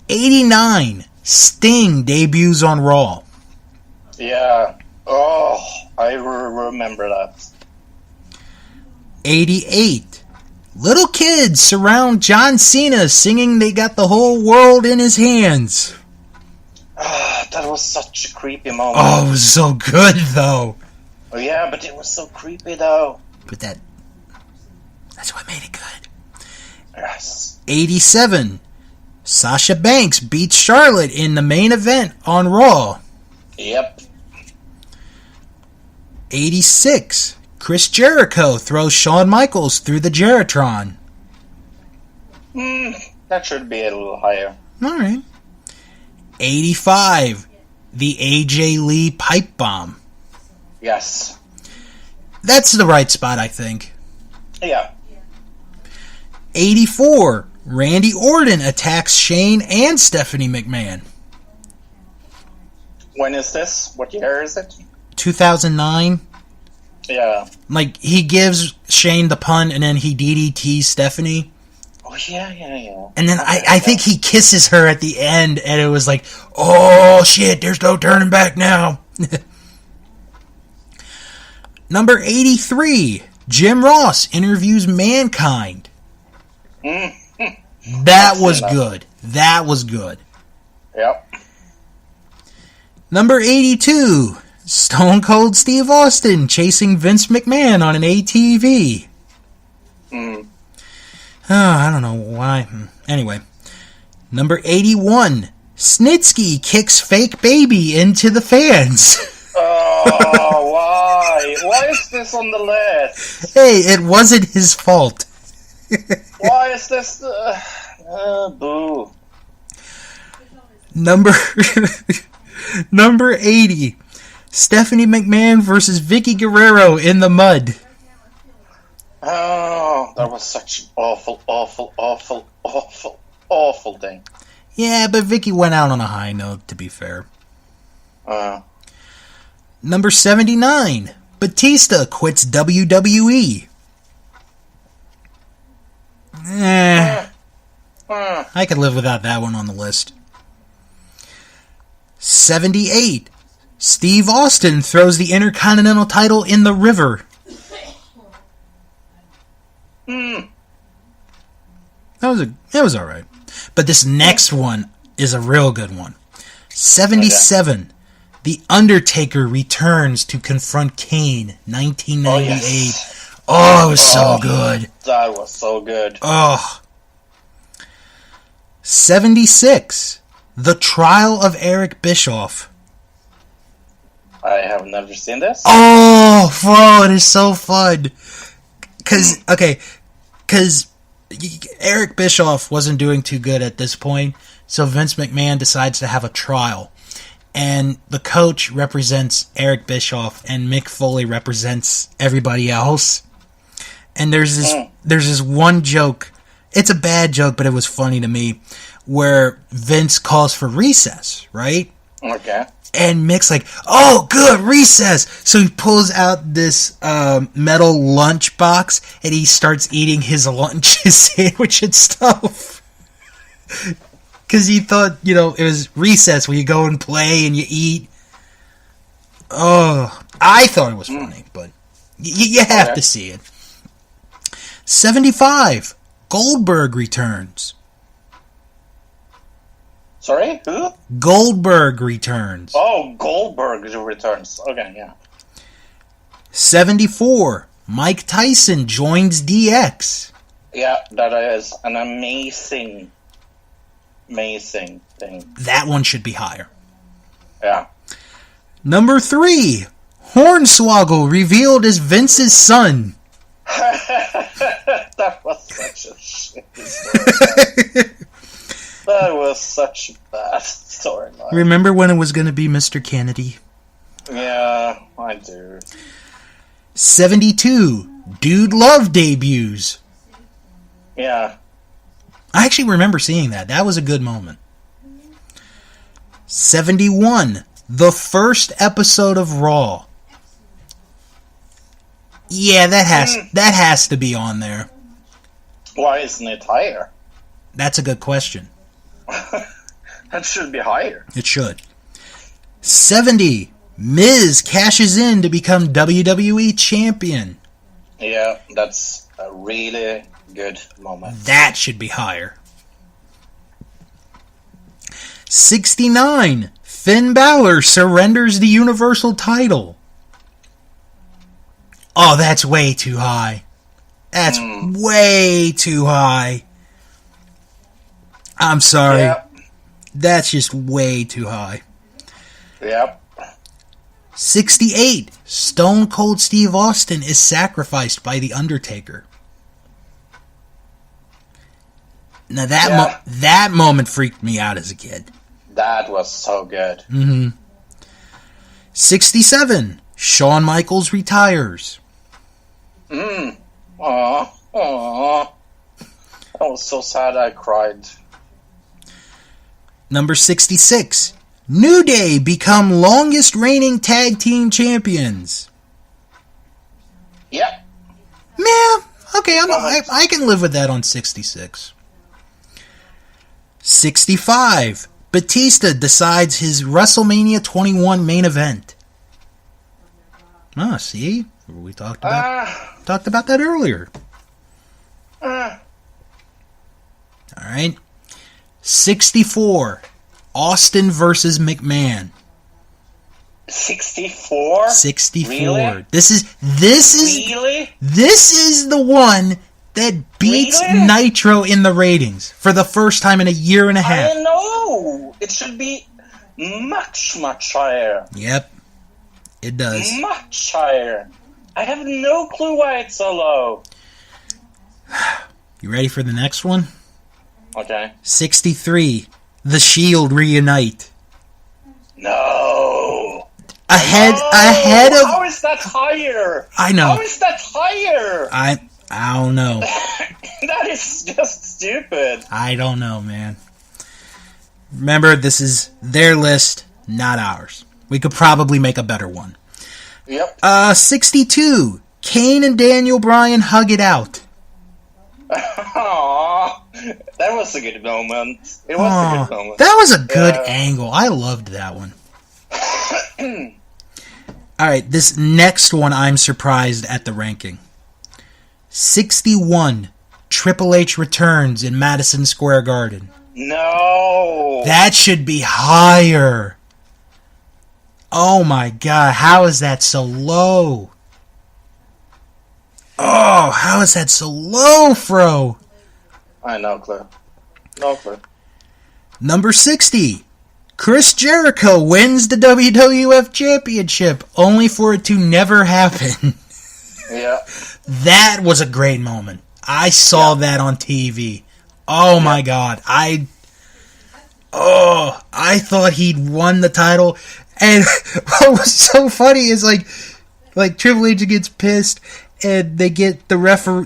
89. Sting debuts on Raw. Yeah. Oh, I remember that. 88. Little kids surround John Cena singing They Got the Whole World in His Hands. That was such a creepy moment. Oh, it was so good, though. Oh, yeah, but it was so creepy, though. But that's what made it good. Yes. 87. Sasha Banks beats Charlotte in the main event on Raw. Yep. 86. Chris Jericho throws Shawn Michaels through the Jeritron. That should be a little higher. Alright. 85. The AJ Lee pipe bomb. Yes. That's the right spot, I think. Yeah. 84. Randy Orton attacks Shane and Stephanie McMahon. When is this? What year is it? 2009. Yeah. Like, he gives Shane the pun and then he DDTs Stephanie. Oh, yeah. And then I think he kisses her at the end, and it was like, oh, shit, there's no turning back now. Number 83, Jim Ross interviews Mankind. That was good. That was good. Yep. Number 82, Stone Cold Steve Austin chasing Vince McMahon on an ATV. Oh, I don't know why. Anyway. Number 81. Snitsky kicks fake baby into the fans. Oh, why? Why is this on the list? Hey, it wasn't his fault. Why is this... boo. Number 80. Stephanie McMahon versus Vicky Guerrero in the mud. Oh, that was such an awful thing. Yeah, but Vicky went out on a high note, to be fair. Number 79. Batista quits WWE. I could live without that one on the list. 78. Steve Austin throws the Intercontinental title in the river. That was alright. But this next one is a real good one. 77. The Undertaker returns to confront Kane. 1998. Oh, it was so good. That was so good. Oh. 76. The Trial of Eric Bischoff. I have never seen this. Oh, bro, it is so fun. Because Eric Bischoff wasn't doing too good at this point, so Vince McMahon decides to have a trial. And the coach represents Eric Bischoff, and Mick Foley represents everybody else. And there's this one joke. It's a bad joke, but it was funny to me, where Vince calls for recess, right? Okay. And Mick's like, oh, good, recess. So he pulls out this metal lunch box, and he starts eating his lunch, his sandwich and stuff. Because he thought, it was recess where you go and play and you eat. Oh, I thought it was funny, but you have to see it. 75. Goldberg returns. Sorry, who? Goldberg returns. Oh, Goldberg returns. Okay, yeah. 74. Mike Tyson joins DX. Yeah, that is an amazing thing. That one should be higher. Yeah. Number 3. Hornswoggle revealed as Vince's son. That was such a shit story. That was such a bad storyline. Remember when it was going to be Mr. Kennedy? Yeah, I do. 72. Dude Love debuts. Yeah. I actually remember seeing that. That was a good moment. 71. The first episode of Raw. Yeah, that has to be on there. Why isn't it higher? That's a good question. That should be higher. It should. 70. Miz cashes in to become WWE champion. Yeah, that's a really good moment. That should be higher. 69. Finn Balor surrenders the Universal title. Oh, that's way too high. That's way too high. I'm sorry. Yep. That's just way too high. Yep. 68. Stone Cold Steve Austin is sacrificed by The Undertaker. Now that moment freaked me out as a kid. That was so good. Mm-hmm. 67. Shawn Michaels retires. Aww. That was so sad I cried. Number 66. New Day become longest reigning tag team champions. Yep. Yeah, okay, I can live with that on 66. 65. Batista decides his WrestleMania 21 main event. Oh, see? We talked about that earlier. Alright. 64. Austin versus McMahon. 64? 64. Really? This is Really? This is the one that beats Really? Nitro in the ratings for the first time in a year and a half. I know! It should be much, much higher. Yep. It does. Much higher. I have no clue why it's so low. You ready for the next one? Okay. 63. The Shield reunite. No. Ahead of. How is that higher? I know. How is that higher? I don't know. That is just stupid. I don't know, man. Remember, this is their list, not ours. We could probably make a better one. Yep. 62. Kane and Daniel Bryan hug it out. Aww. That was a good moment. It was a good moment. That was a good angle. I loved that one. Alright, this next one I'm surprised at the ranking. 61. Triple H returns in Madison Square Garden. No. That should be higher. Oh my god, how is that so low? Oh, how is that so low, Fro? I know, clue. No clue. Number 60. Chris Jericho wins the WWF Championship, only for it to never happen. Yeah. That was a great moment. I saw that on TV. Oh my god. I thought he'd won the title. And what was so funny is like Triple H gets pissed and they get Earl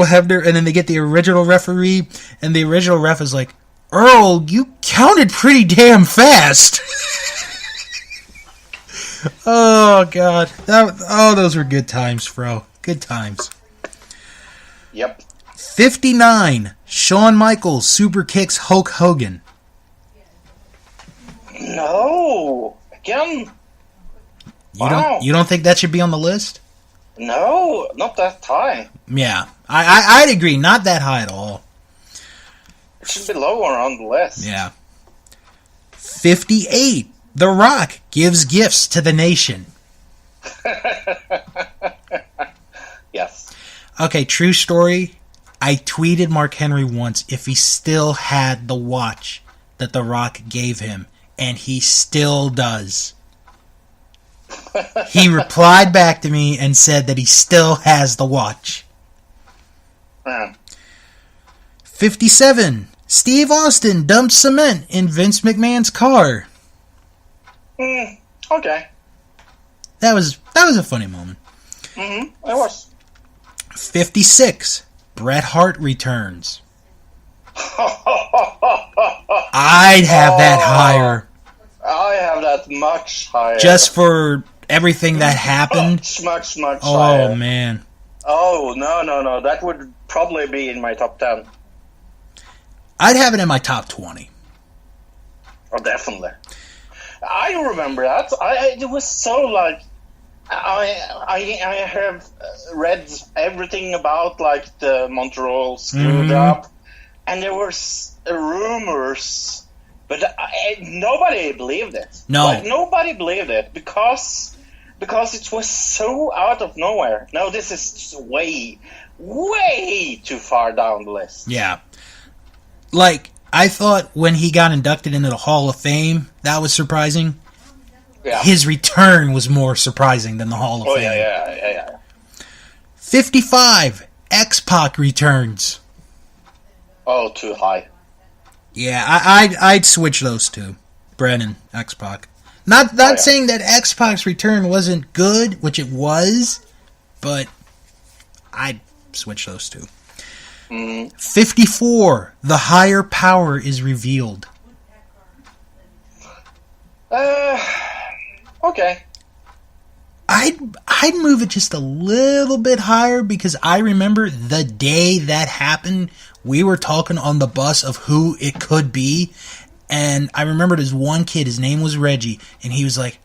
Hebner, and then they get the original referee, and the original ref is like, Earl, you counted pretty damn fast. Oh god. Those were good times, Fro. Good times. Yep. 59. Shawn Michaels super kicks Hulk Hogan. No. Again. Wow. You don't think that should be on the list? No, not that high. Yeah. I'd agree, not that high at all. It should be lower on the list. Yeah. 58. The Rock gives gifts to the nation. Yes. Okay, true story. I tweeted Mark Henry once if he still had the watch that The Rock gave him, and he still does. He replied back to me and said that he still has the watch. 57. Steve Austin dumps cement in Vince McMahon's car. Okay. That was a funny moment. It was. 56. Bret Hart returns. I'd have that higher. I have that much higher. Just for everything that happened. Much higher. Oh, man. Oh, no. That would probably be in my top 10. I'd have it in my top 20. Oh, definitely. I remember that. It was so like... I have read everything about like the Montreal screwed up, and there were rumors, but nobody believed it. No, like, nobody believed it because it was so out of nowhere. No, this is way too far down the list. Yeah, like I thought when he got inducted into the Hall of Fame, that was surprising. Yeah. His return was more surprising than the Hall of Fame. Yeah. 55. X-Pac returns. Oh, too high. Yeah, I'd switch those two. Brennan, X-Pac. Not saying that X-Pac's return wasn't good, which it was, but I'd switch those two. 54. The higher power is revealed. Okay. I'd move it just a little bit higher because I remember the day that happened, we were talking on the bus of who it could be, and I remember this one kid, his name was Reggie, and he was like,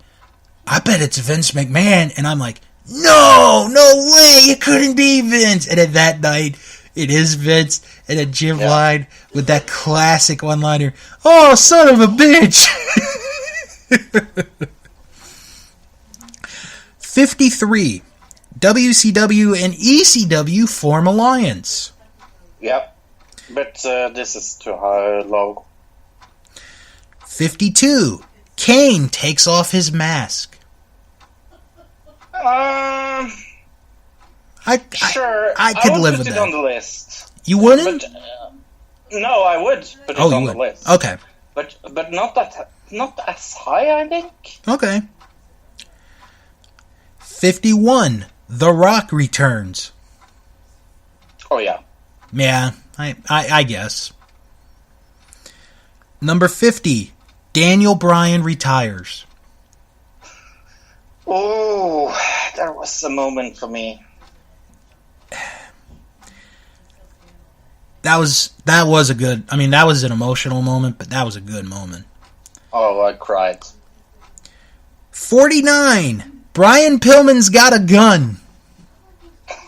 I bet it's Vince McMahon, and I'm like, no way, it couldn't be Vince, and at that night, it is Vince, and then Jim lied with that classic one-liner, oh, son of a bitch! 53. WCW and ECW form alliance. Yep. But this is too high, low. 52. Kane takes off his mask. Sure. I could live with put it that. on the list. You wouldn't? But, no, I would put it on the list. Okay. But not as high, I think. Okay. 51. The Rock returns. Oh, yeah. Yeah, I guess. Number 50. Daniel Bryan retires. Oh, that was a moment for me. That was a good... I mean, that was an emotional moment, but that was a good moment. Oh, I cried. 49. Brian Pillman's got a gun.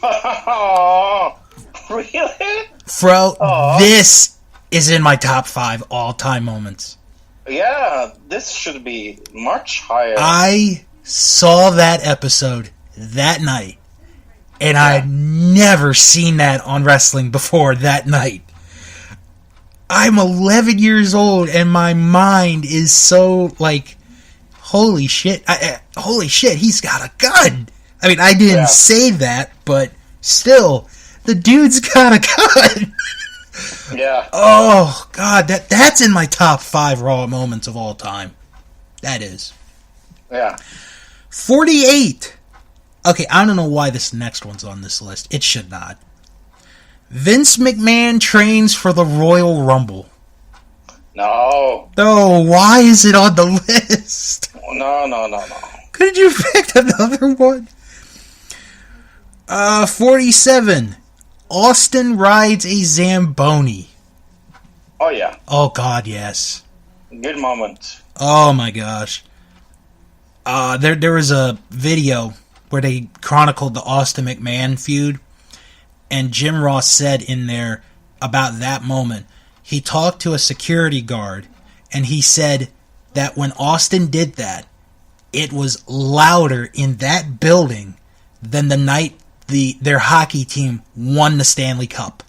Oh, really? Fro, this is in my top 5 all-time moments. Yeah, this should be much higher. I saw that episode that night, and I had never seen that on wrestling before that night. I'm 11 years old, and my mind is so, like, holy shit, he's got a gun. I mean, I didn't say that, but still, the dude's got a gun. Yeah. Oh, God, that's in my top 5 Raw moments of all time. That is. Yeah. 48. Okay, I don't know why this next one's on this list. It should not. Vince McMahon trains for the Royal Rumble. No. Oh, why is it on the list? No. Could you pick another one? 47. Austin rides a Zamboni. Oh, yeah. Oh, God, yes. Good moment. Oh, my gosh. There was a video where they chronicled the Austin McMahon feud, and Jim Ross said in there about that moment, he talked to a security guard, and he said that when Austin did that, it was louder in that building than the night their hockey team won the Stanley Cup.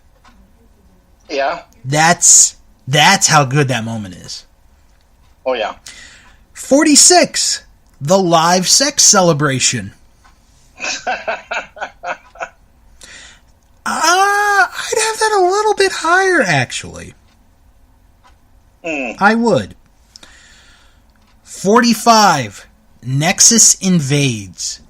Yeah. That's how good that moment is. Oh, yeah. 46. The live sex celebration. I'd have that a little bit higher, actually. I would. 45. Nexus invades.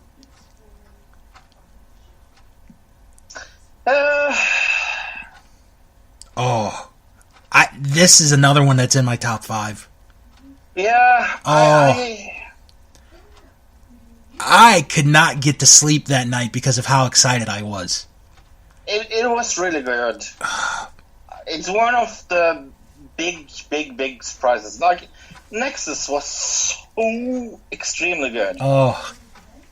This is another one that's in my top 5. Yeah. I could not get to sleep that night because of how excited I was. It was really good. It's one of the big surprises. Like, Nexus was so extremely good. Oh.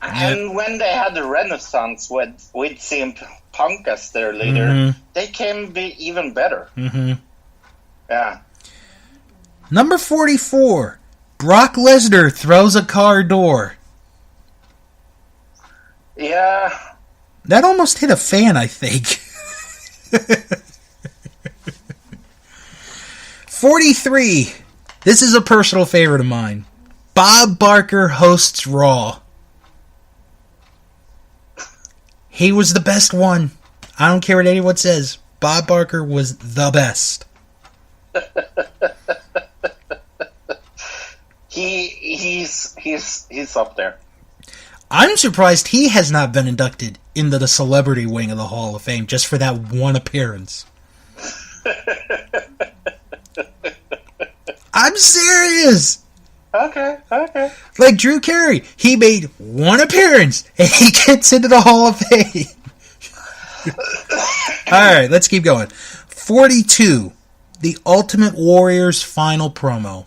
And when they had the Renaissance with CM Punk as their leader, they can be even better. Mm-hmm. Yeah. Number 44. Brock Lesnar throws a car door. Yeah. That almost hit a fan, I think. 43. This is a personal favorite of mine. Bob Barker hosts Raw. He was the best one. I don't care what anyone says. Bob Barker was the best. He's up there. I'm surprised he has not been inducted into the celebrity wing of the Hall of Fame just for that one appearance. I'm serious. Okay. Like Drew Carey, he made one appearance and he gets into the Hall of Fame. Alright, let's keep going. 42. The Ultimate Warrior's final promo.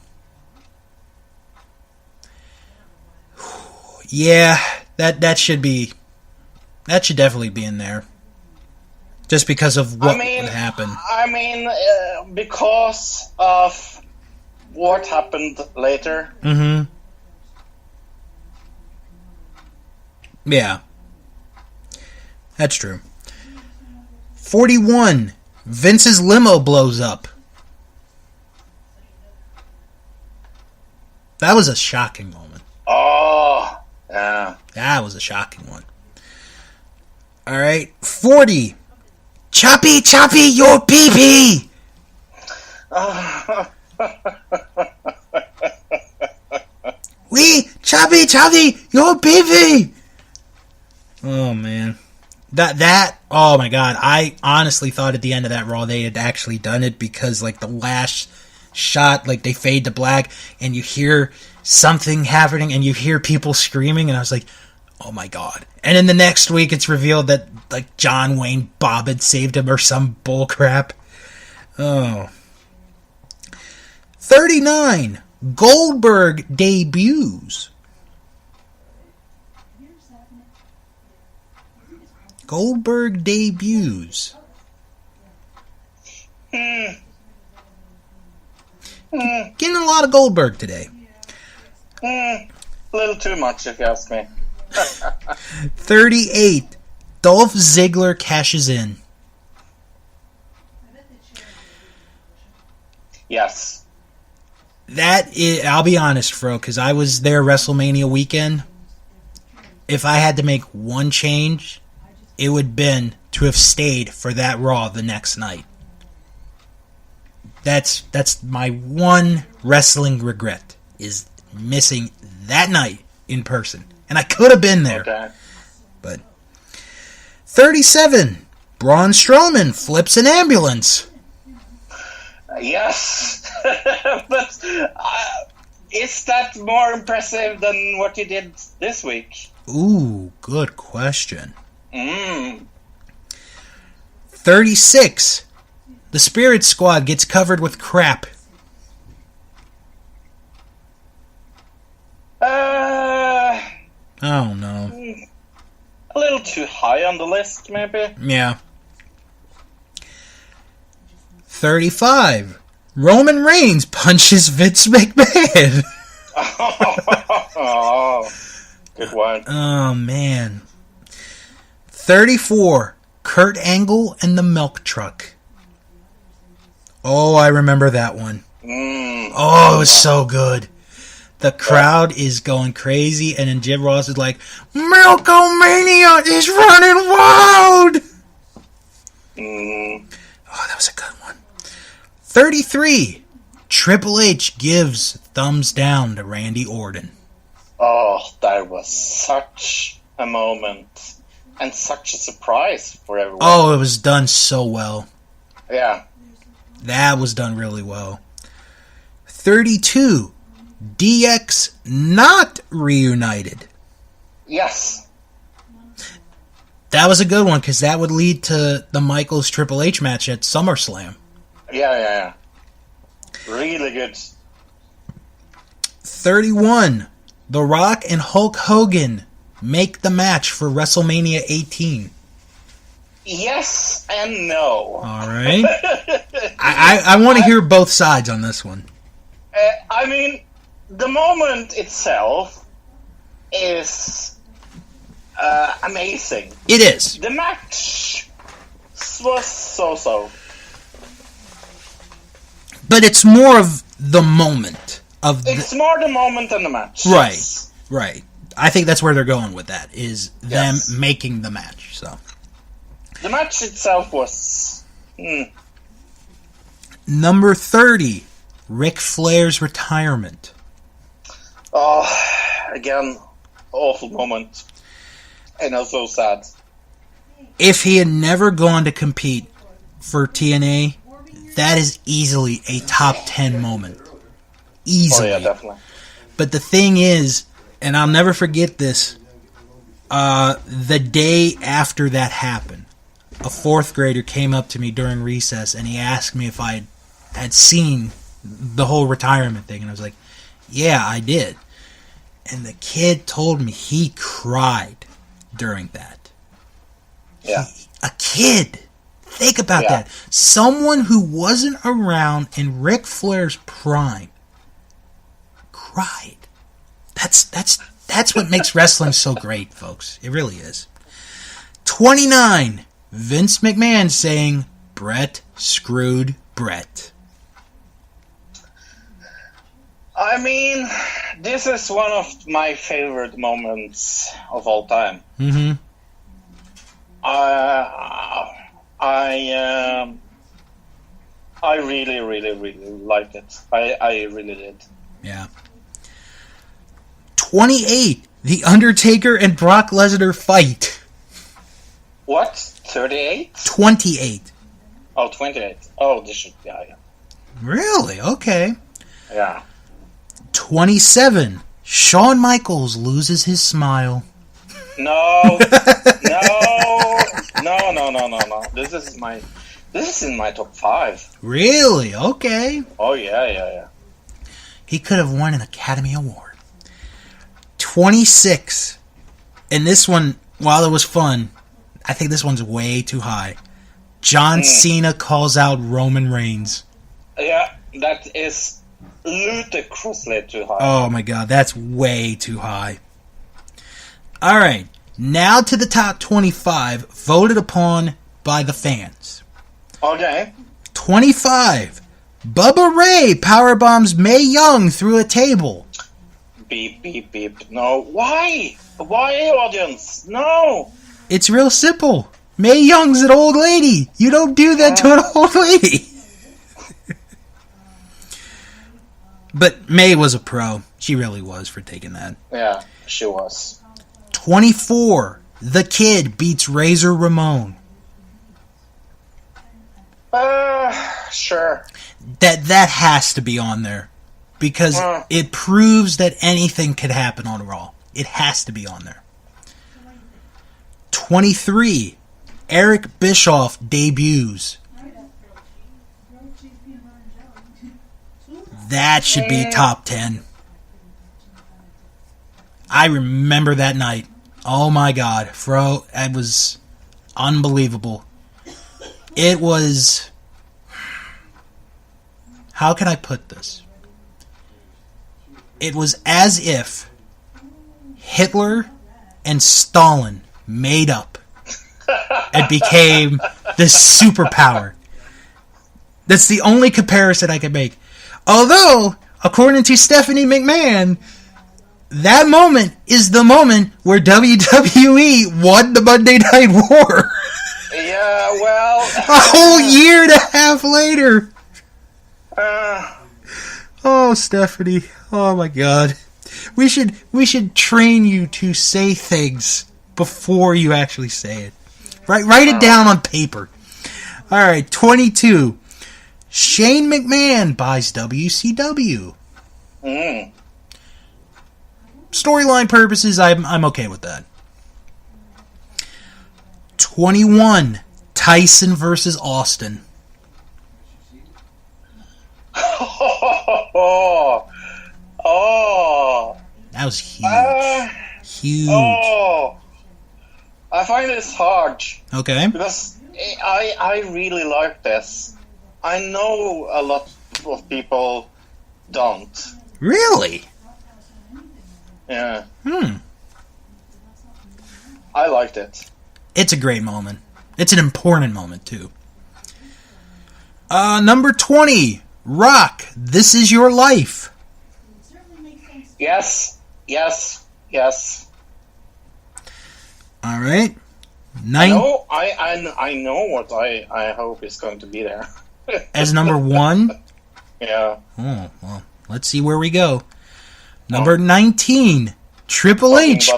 Yeah, that should definitely be in there. Just because of what would happen. I mean, because of what happened later. Mm-hmm. Yeah. That's true. 41. Vince's limo blows up. That was a shocking moment. Oh, yeah. That was a shocking one. Alright. 40. Choppy, your pee-pee! Choppy, your pee-pee! Oh, man. Oh my god. I honestly thought at the end of that Raw they had actually done it because, like, the last shot, like, they fade to black and you hear something happening and you hear people screaming and I was like, oh my god. And then the next week it's revealed that, like, John Wayne Bob had saved him or some bullcrap. Oh. 39. Goldberg debuts. Getting a lot of Goldberg today. A little too much, if you ask me. 38. Dolph Ziggler cashes in. Yes. That is, I'll be honest, Fro, because I was there WrestleMania weekend. If I had to make one change, it would have been to have stayed for that Raw the next night. That's my one wrestling regret, is missing that night in person. And I could have been there. Okay. But 37. Braun Strowman flips an ambulance. Yes. But is that more impressive than what you did this week? Ooh, good question. 36. The Spirit Squad gets covered with crap. Oh, no. A little too high on the list, maybe? Yeah. 35. Roman Reigns punches Vince McMahon. Oh, good one. Oh, man. 34. Kurt Angle and the Milk Truck. Oh, I remember that one. Oh, it was so good. The crowd is going crazy, and then Jim Ross is like, Milkomania is running wild! Oh, that was a good one. 33. Triple H gives thumbs down to Randy Orton. Oh, that was such a moment. And such a surprise for everyone. Oh, it was done so well. Yeah. That was done really well. 32. DX not reunited. Yes. That was a good one, because that would lead to the Michaels Triple H match at SummerSlam. Yeah. Really good. 31. The Rock and Hulk Hogan make the match for WrestleMania 18. Yes and no. All right. I want to hear both sides on this one. I mean, the moment itself is amazing. It is. The match was so-so. But it's more of the moment. It's more the moment than the match. Right, Yes. right. I think that's where they're going with that, is them Yes. making the match. So The match itself was... Number 30, Ric Flair's retirement. Oh, again, awful moment. And also sad. If he had never gone to compete for TNA, that is easily a top 10 moment. Easily. Oh, yeah, definitely. But the thing is, and I'll never forget this, the day after that happened, a fourth grader came up to me during recess and he asked me if I had seen the whole retirement thing. And I was like, yeah, I did. And the kid told me he cried during that. Yeah. A kid. Think about that. Someone who wasn't around in Ric Flair's prime cried. That's what makes wrestling so great, folks. It really is. 29. Vince McMahon saying, Brett screwed Brett. I mean, this is one of my favorite moments of all time. Mm-hmm. I really, really, really liked it. I really did. Yeah. 28. The Undertaker and Brock Lesnar fight. What? 38? 28. Oh, 28. Oh, this should be higher. Really? Okay. Yeah. 27. Shawn Michaels loses his smile. No. No. This is in my top 5. Really? Okay. Oh, yeah. He could have won an Academy Award. 26. And this one, while it was fun, I think this one's way too high. John Cena calls out Roman Reigns. Yeah, that is ludicrously too high. Oh my god, that's way too high. Alright, now to the top 25 voted upon by the fans. Okay. 25. Bubba Ray powerbombs Mae Young through a table. Beep, beep, beep. No. Why? Why, audience? No. It's real simple. Mae Young's an old lady. You don't do that to an old lady. But Mae was a pro. She really was for taking that. Yeah, she was. 24. The Kid beats Razor Ramon. Sure. That has to be on there. Because it proves that anything could happen on Raw. It has to be on there. 23. Eric Bischoff debuts. That should be top 10. I remember that night. Oh my god. Fro, it was unbelievable. It was... How can I put this? It was as if Hitler and Stalin made up and became this superpower. That's the only comparison I can make. Although, according to Stephanie McMahon, that moment is the moment where WWE won the Monday Night War. Yeah, well... A whole year and a half later. Oh, Stephanie. Oh, my God. We should train you to say things before you actually say it. Write it down on paper. All right, 22. Shane McMahon buys WCW. Storyline purposes, I'm okay with that. 21. Tyson versus Austin. That was huge. Huge. I find this hard. Okay. Because I really like this. I know a lot of people don't. Really? Yeah. I liked it. It's a great moment. It's an important moment, too. Number 20. Rock, This Is Your Life. Yes. All right. I know what I hope is going to be there. As number 1? Yeah. Oh, well, let's see where we go. Number 19. Triple H.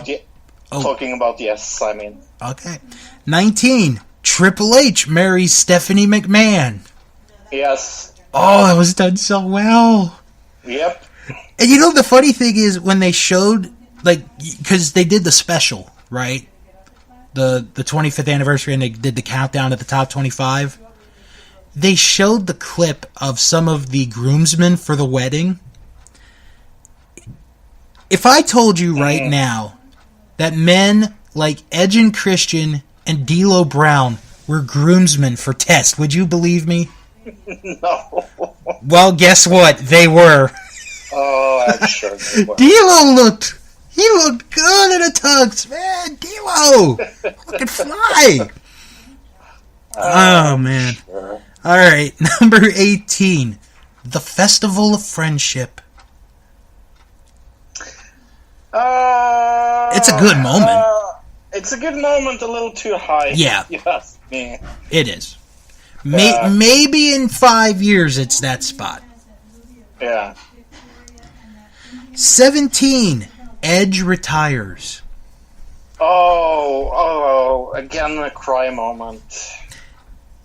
Talking about yes, I mean. Okay. 19. Triple H marries Stephanie McMahon. Yes. Oh, that was done so well. Yep. And you know, the funny thing is, when they showed, like, because they did the special, right? The 25th anniversary, and they did the countdown at the top 25. They showed the clip of some of the groomsmen for the wedding. If I told you right now that men like Edge and Christian and D'Lo Brown were groomsmen for Test, would you believe me? No. Well, guess what? They were. Oh, I'm sure they were. D'Lo looked good in a tux, man. D'Lo, fucking fly. Oh man. Sure. All right, number 18, the Festival of Friendship. It's a good moment. It's a good moment, a little too high. Yeah. Yes, me. It is. Maybe in 5 years it's that spot. Yeah. 17, Edge retires. Oh, again a cry moment.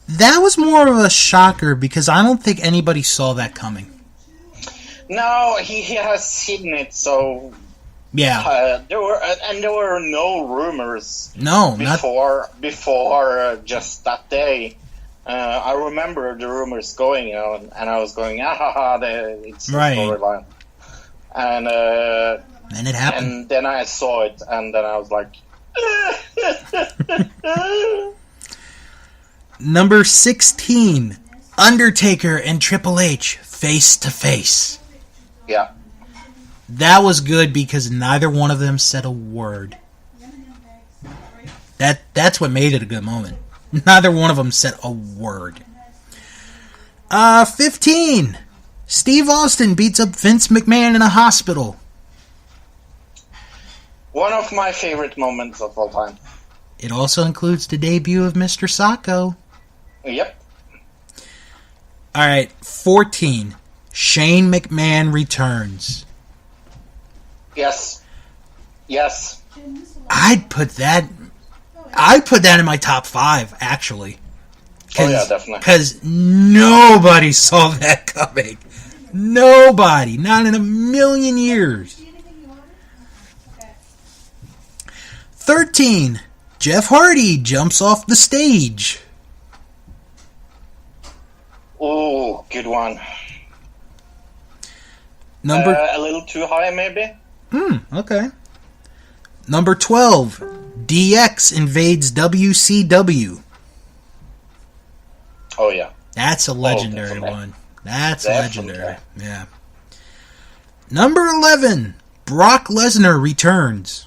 That was more of a shocker because I don't think anybody saw that coming. No, he has hidden it, so... Yeah. There were no rumors. No, before just that day. I remember the rumors going on, and I was going, it's the storyline. And it happened. And then I saw it, and then I was like... Number 16, Undertaker and Triple H face to face. Yeah. That was good because neither one of them said a word. That's what made it a good moment. Neither one of them said a word. 15. Steve Austin beats up Vince McMahon in a hospital. One of my favorite moments of all time. It also includes the debut of Mr. Sacco. Yep. Alright, 14. Shane McMahon returns. Yes. Yes. I'd put that in my top 5, actually. Oh yeah, definitely. Because nobody saw that coming. Nobody. Not in a million years. 13. Jeff Hardy jumps off the stage. Oh, good one. A little too high, maybe? Okay. Number 12. DX invades WCW. Oh, yeah. That's a legendary definitely. one. That's Definitely. legendary. Yeah. Number 11. Brock Lesnar returns.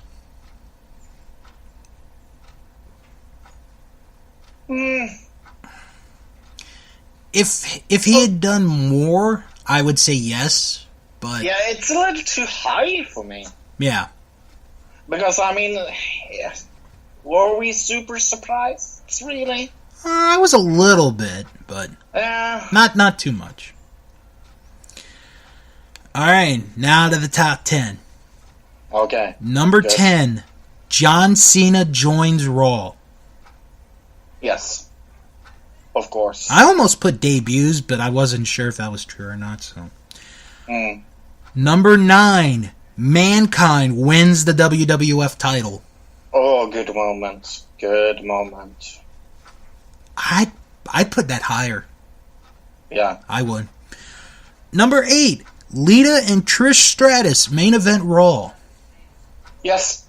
If he had done more, I would say yes. But Yeah, it's a little too high for me. yeah. Because, I mean, yeah. Were we super surprised? Really? I was a little bit, but not too much. All right, now to the top 10. Okay. Number Good. 10, John Cena joins Raw. Yes. Of course. I almost put debuts, but I wasn't sure if that was true or not. So, Number 9, Mankind wins the WWF title. Oh, good moment. Good moment. I'd put that higher. Yeah. I would. Number 8, Lita and Trish Stratus main event Raw. Yes.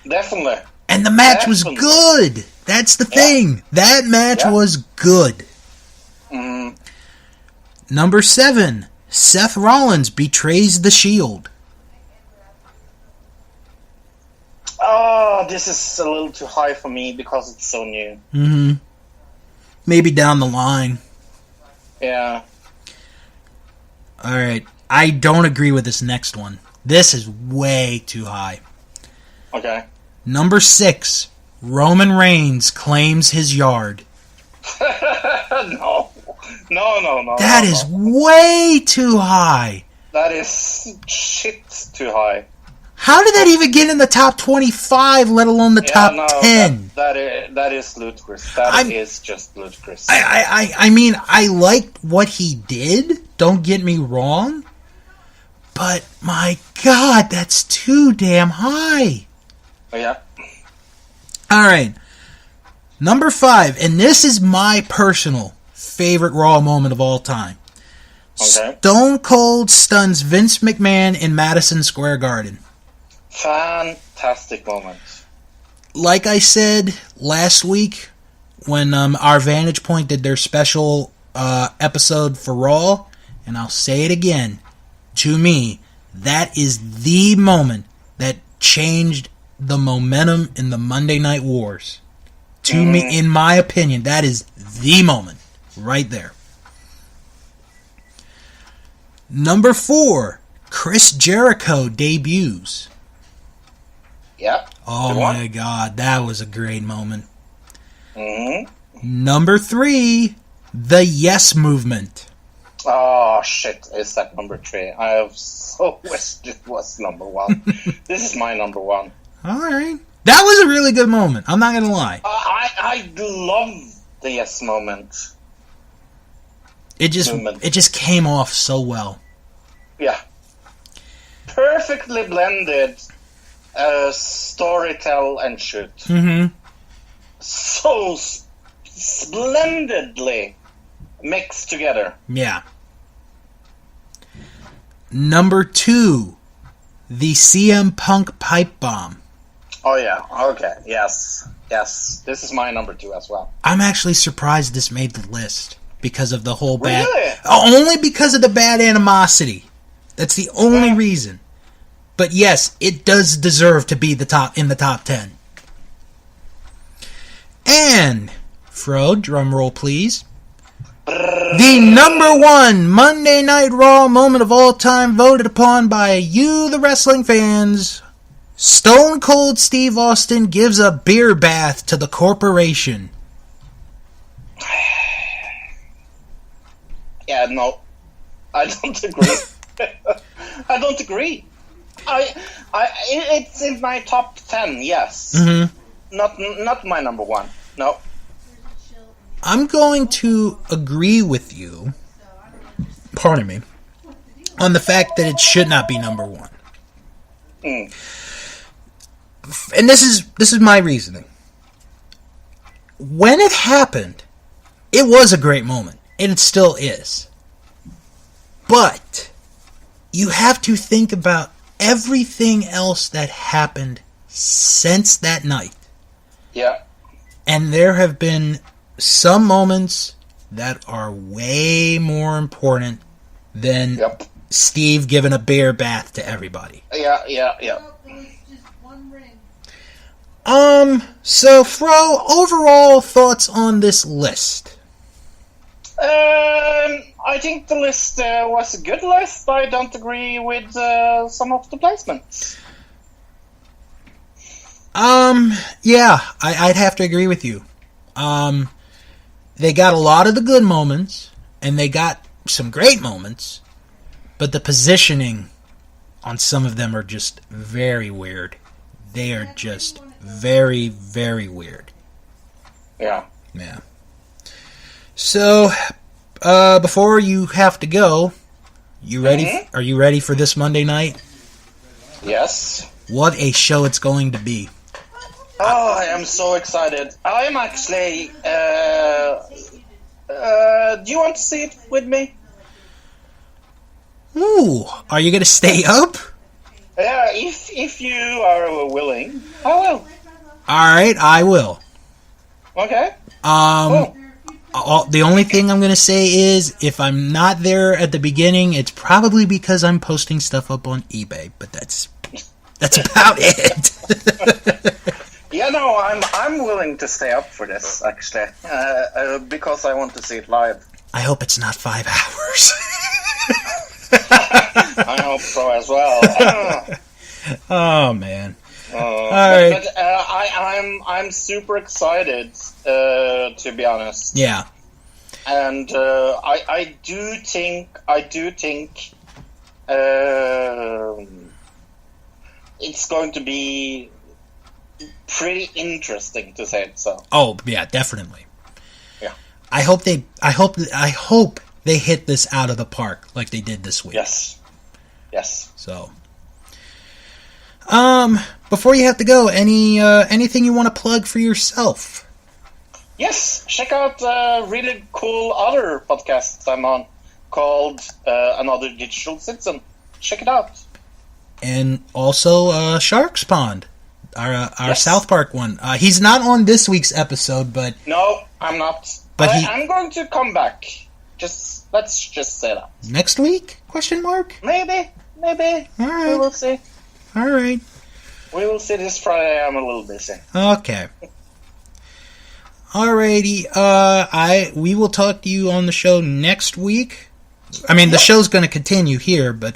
Definitely. And the match was Definitely. good. That's the thing. That match was good. Number 7, Seth Rollins betrays the Shield. Oh, this is a little too high for me because it's so new. Maybe down the line. Yeah. Alright. I don't agree with this next one. This is way too high. Okay. Number 6, Roman Reigns claims his yard. No. That is way too high. That is shit too high. How did that even get in the top 25, let alone the top 10? That is ludicrous. That is just ludicrous. I mean, I liked what he did, don't get me wrong, but my God, that's too damn high. Oh, yeah. Alright, number 5, and this is my personal favorite Raw moment of all time. Okay. Stone Cold stuns Vince McMahon in Madison Square Garden. Fantastic moment. Like I said last week, when our Vantage Point did their special episode for Raw, and I'll say it again, to me, that is the moment that changed the momentum in the Monday Night Wars. To me, in my opinion, that is the moment. Right there. Number 4, Chris Jericho debuts. Yep. Oh Good my one. God, that was a great moment. Number 3, the Yes Movement. Oh, shit. Is that number 3? I have so wished it was number 1. This is my number 1. Alright. That was a really good moment. I'm not going to lie. I love the yes moment. It just came off so well. Yeah. Perfectly blended storytell and shoot. So splendidly mixed together. Yeah. Number 2, the CM Punk pipe bomb. Oh yeah, okay, yes. This is my number 2 as well. I'm actually surprised this made the list because of the whole bad... Really? Only because of the bad animosity. That's the only reason. But yes, it does deserve to be in the top 10. And, Fro, drum roll please. The number one Monday Night Raw moment of all time, voted upon by you, the wrestling fans. Stone Cold Steve Austin gives a beer bath to the corporation. Yeah, no, I don't agree. I don't agree. It's in my top 10, yes. Mm-hmm. Not my number one. No. I'm going to agree with you, pardon me, on the fact that it should not be number one. Mm. And this is my reasoning. When it happened, it was a great moment, and it still is. But you have to think about everything else that happened since that night. Yeah. And there have been some moments that are way more important than Steve giving a beer bath to everybody. Yeah. So, Fro, overall thoughts on this list? I think the list was a good list. I don't agree with some of the placements. Yeah, I'd have to agree with you. They got a lot of the good moments, and they got some great moments, but the positioning on some of them are just very weird. They are just very, very weird. Yeah. So, before you have to go, you ready? Mm-hmm. Are you ready for this Monday night? Yes. What a show it's going to be. Oh, I am so excited. I am actually... do you want to see it with me? Ooh, are you going to stay up? Yeah, if you are willing, I will. Alright, I will. Okay. Cool. The only thing I'm going to say is, if I'm not there at the beginning, it's probably because I'm posting stuff up on eBay, but that's about it. Yeah, no, I'm willing to stay up for this, actually, because I want to see it live. I hope it's not 5 hours. I hope so as well. Oh man! All right. But I'm super excited, to be honest. Yeah. And I do think it's going to be pretty interesting, to say it so. Oh yeah, definitely. Yeah. I hope they hit this out of the park like they did this week. Yes. So, before you have to go, anything you want to plug for yourself? Yes, check out a really cool other podcast I'm on called Another Digital Citizen. Check it out. And also Sharks Pond, our South Park one. He's not on this week's episode, but no, I'm not. But I'm going to come back. Let's just say that. Next week? Question mark? Maybe. All right. We will see. All right. We will see this Friday. I'm a little busy. Okay. Alrighty. We will talk to you on the show next week. I mean, the show's going to continue here, but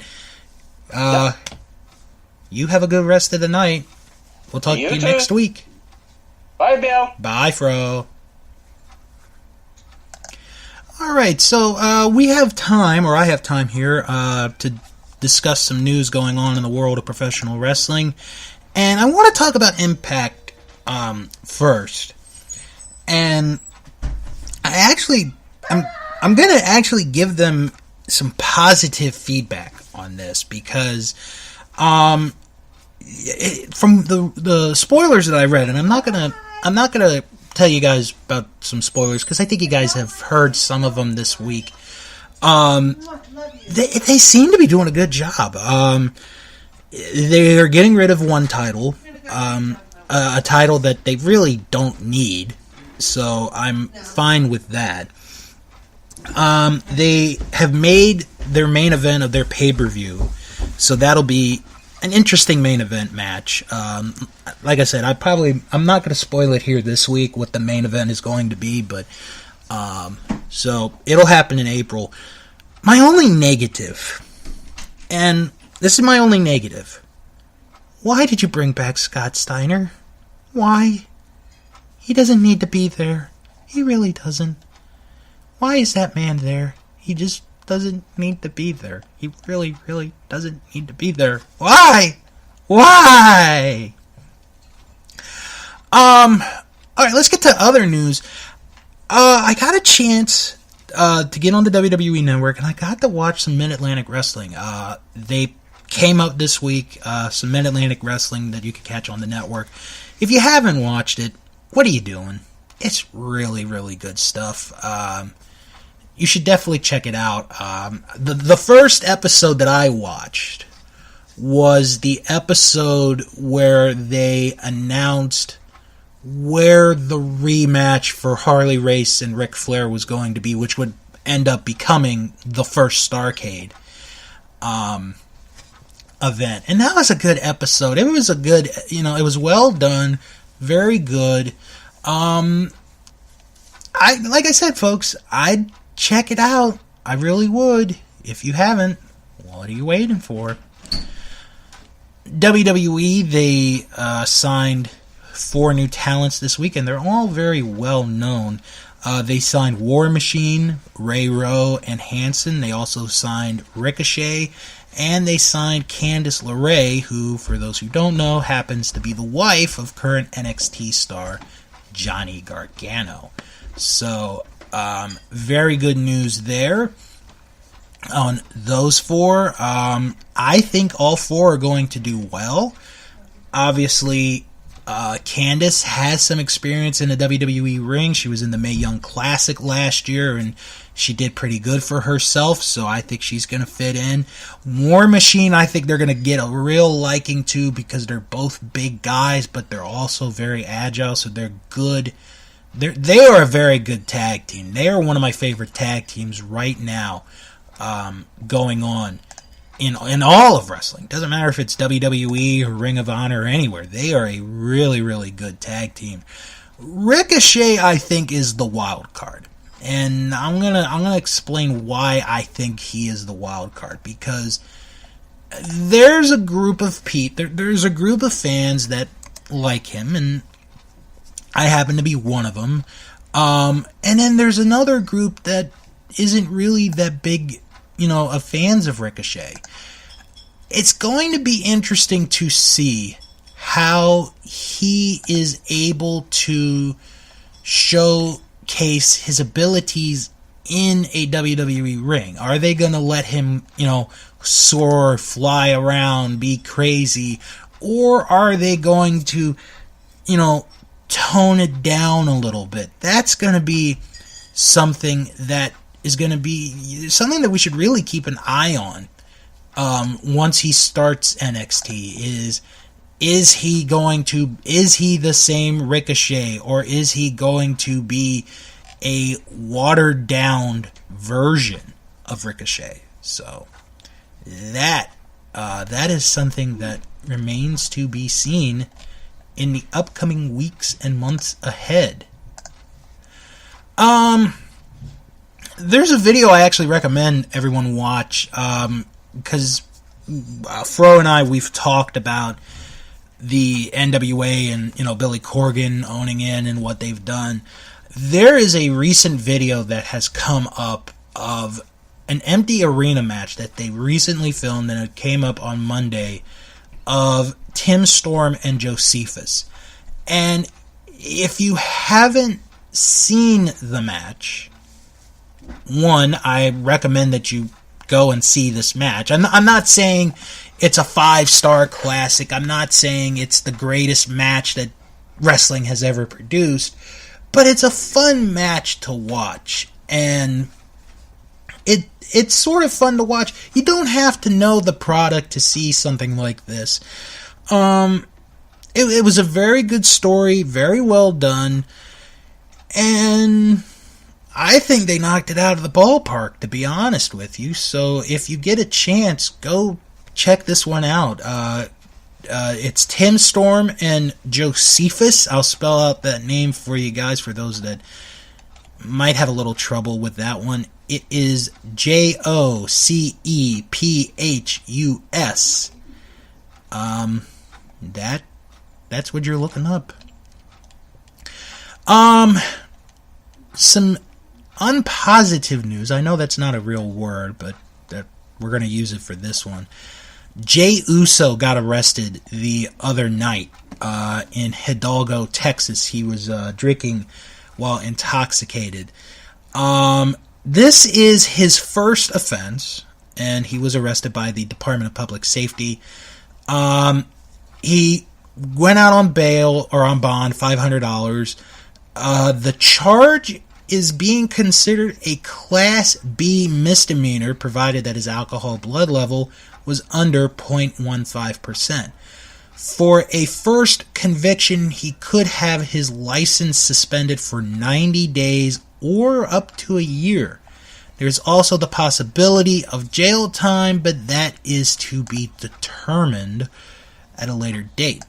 you have a good rest of the night. We'll talk to you next week. Bye, Bill. Bye, Fro. Alright, so we have time, or I have time here, to discuss some news going on in the world of professional wrestling. And I want to talk about Impact first. And I'm going to actually give them some positive feedback on this, because from the spoilers that I read, and I'm not gonna tell you guys about some spoilers because I think you guys have heard some of them this week. They seem to be doing a good job. They're getting rid of one title, a title that they really don't need, so I'm fine with that. They have made their main event of their pay-per-view, so that'll be an interesting main event match. Like I said, I'm not going to spoil it here this week what the main event is going to be, but so it'll happen in April. My only negative, and this is my only negative, why did you bring back Scott Steiner? Why? He doesn't need to be there. He really doesn't. Why is that man there? He just doesn't need to be there. He really, really doesn't need to be there. Why? Why? Alright, let's get to other news. I got a chance to get on the WWE Network, and I got to watch some Mid-Atlantic Wrestling. They came up this week, some Mid-Atlantic Wrestling that you can catch on the network. If you haven't watched it, what are you doing? It's really, really good stuff. You should definitely check it out. The first episode that I watched was the episode where they announced where the rematch for Harley Race and Ric Flair was going to be, which would end up becoming the first Starrcade event. And that was a good episode. It was a good, it was well done, very good. Like I said, folks, I'd check it out. I really would. If you haven't, what are you waiting for? WWE, they signed 4 new talents this week, and they're all very well known. They signed War Machine, Ray Rowe, and Hanson. They also signed Ricochet, and they signed Candice LeRae, who, for those who don't know, happens to be the wife of current NXT star Johnny Gargano. So, very good news there on those 4. I think all 4 are going to do well. Obviously, Candice has some experience in the WWE ring. She was in the Mae Young Classic last year, and she did pretty good for herself, so I think she's going to fit in. War Machine, I think they're going to get a real liking to, because they're both big guys, but they're also very agile, so they're good. They are a very good tag team. They are one of my favorite tag teams right now going on in all of wrestling. Doesn't matter if it's WWE or Ring of Honor or anywhere. They are a really, really good tag team. Ricochet, I think, is the wild card. And I'm gonna explain why I think he is the wild card, because there's a group of there's a group of fans that like him, and I happen to be one of them. And then there's another group that isn't really that big, of fans of Ricochet. It's going to be interesting to see how he is able to showcase his abilities in a WWE ring. Are they going to let him, soar, fly around, be crazy? Or are they going to, tone it down a little bit? That's going to be something that is going to be something that we should really keep an eye on once he starts NXT. Is he the same Ricochet, or is he going to be a watered down version of Ricochet? So that is something that remains to be seen in the upcoming weeks and months ahead. There's a video I actually recommend everyone watch, because Fro and I, we've talked about the NWA and, Billy Corgan owning in and what they've done. There is a recent video that has come up of an empty arena match that they recently filmed, and it came up on Monday, of Tim Storm and Josephus. And if you haven't seen the match, one, I recommend that you go and see this match. I'm not saying it's a 5-star classic. I'm not saying it's the greatest match that wrestling has ever produced, but it's a fun match to watch, and it's sort of fun to watch. You don't have to know the product to see something like this. It was a very good story, very well done, and I think they knocked it out of the ballpark, to be honest with you. So if you get a chance, go check this one out. It's Tim Storm and Josephus. I'll spell out that name for you guys for those that might have a little trouble with that one. It is Jocephus. That's what you're looking up. Some unpositive news. I know that's not a real word, but we're going to use it for this one. Jay Uso got arrested the other night in Hidalgo, Texas. He was drinking while intoxicated. This is his first offense, and he was arrested by the Department of Public Safety. He went out on bail or on bond, $500. The charge is being considered a Class B misdemeanor, provided that his alcohol blood level was under 0.15%. For a first conviction, he could have his license suspended for 90 days or up to a year. There's also the possibility of jail time, but that is to be determined at a later date.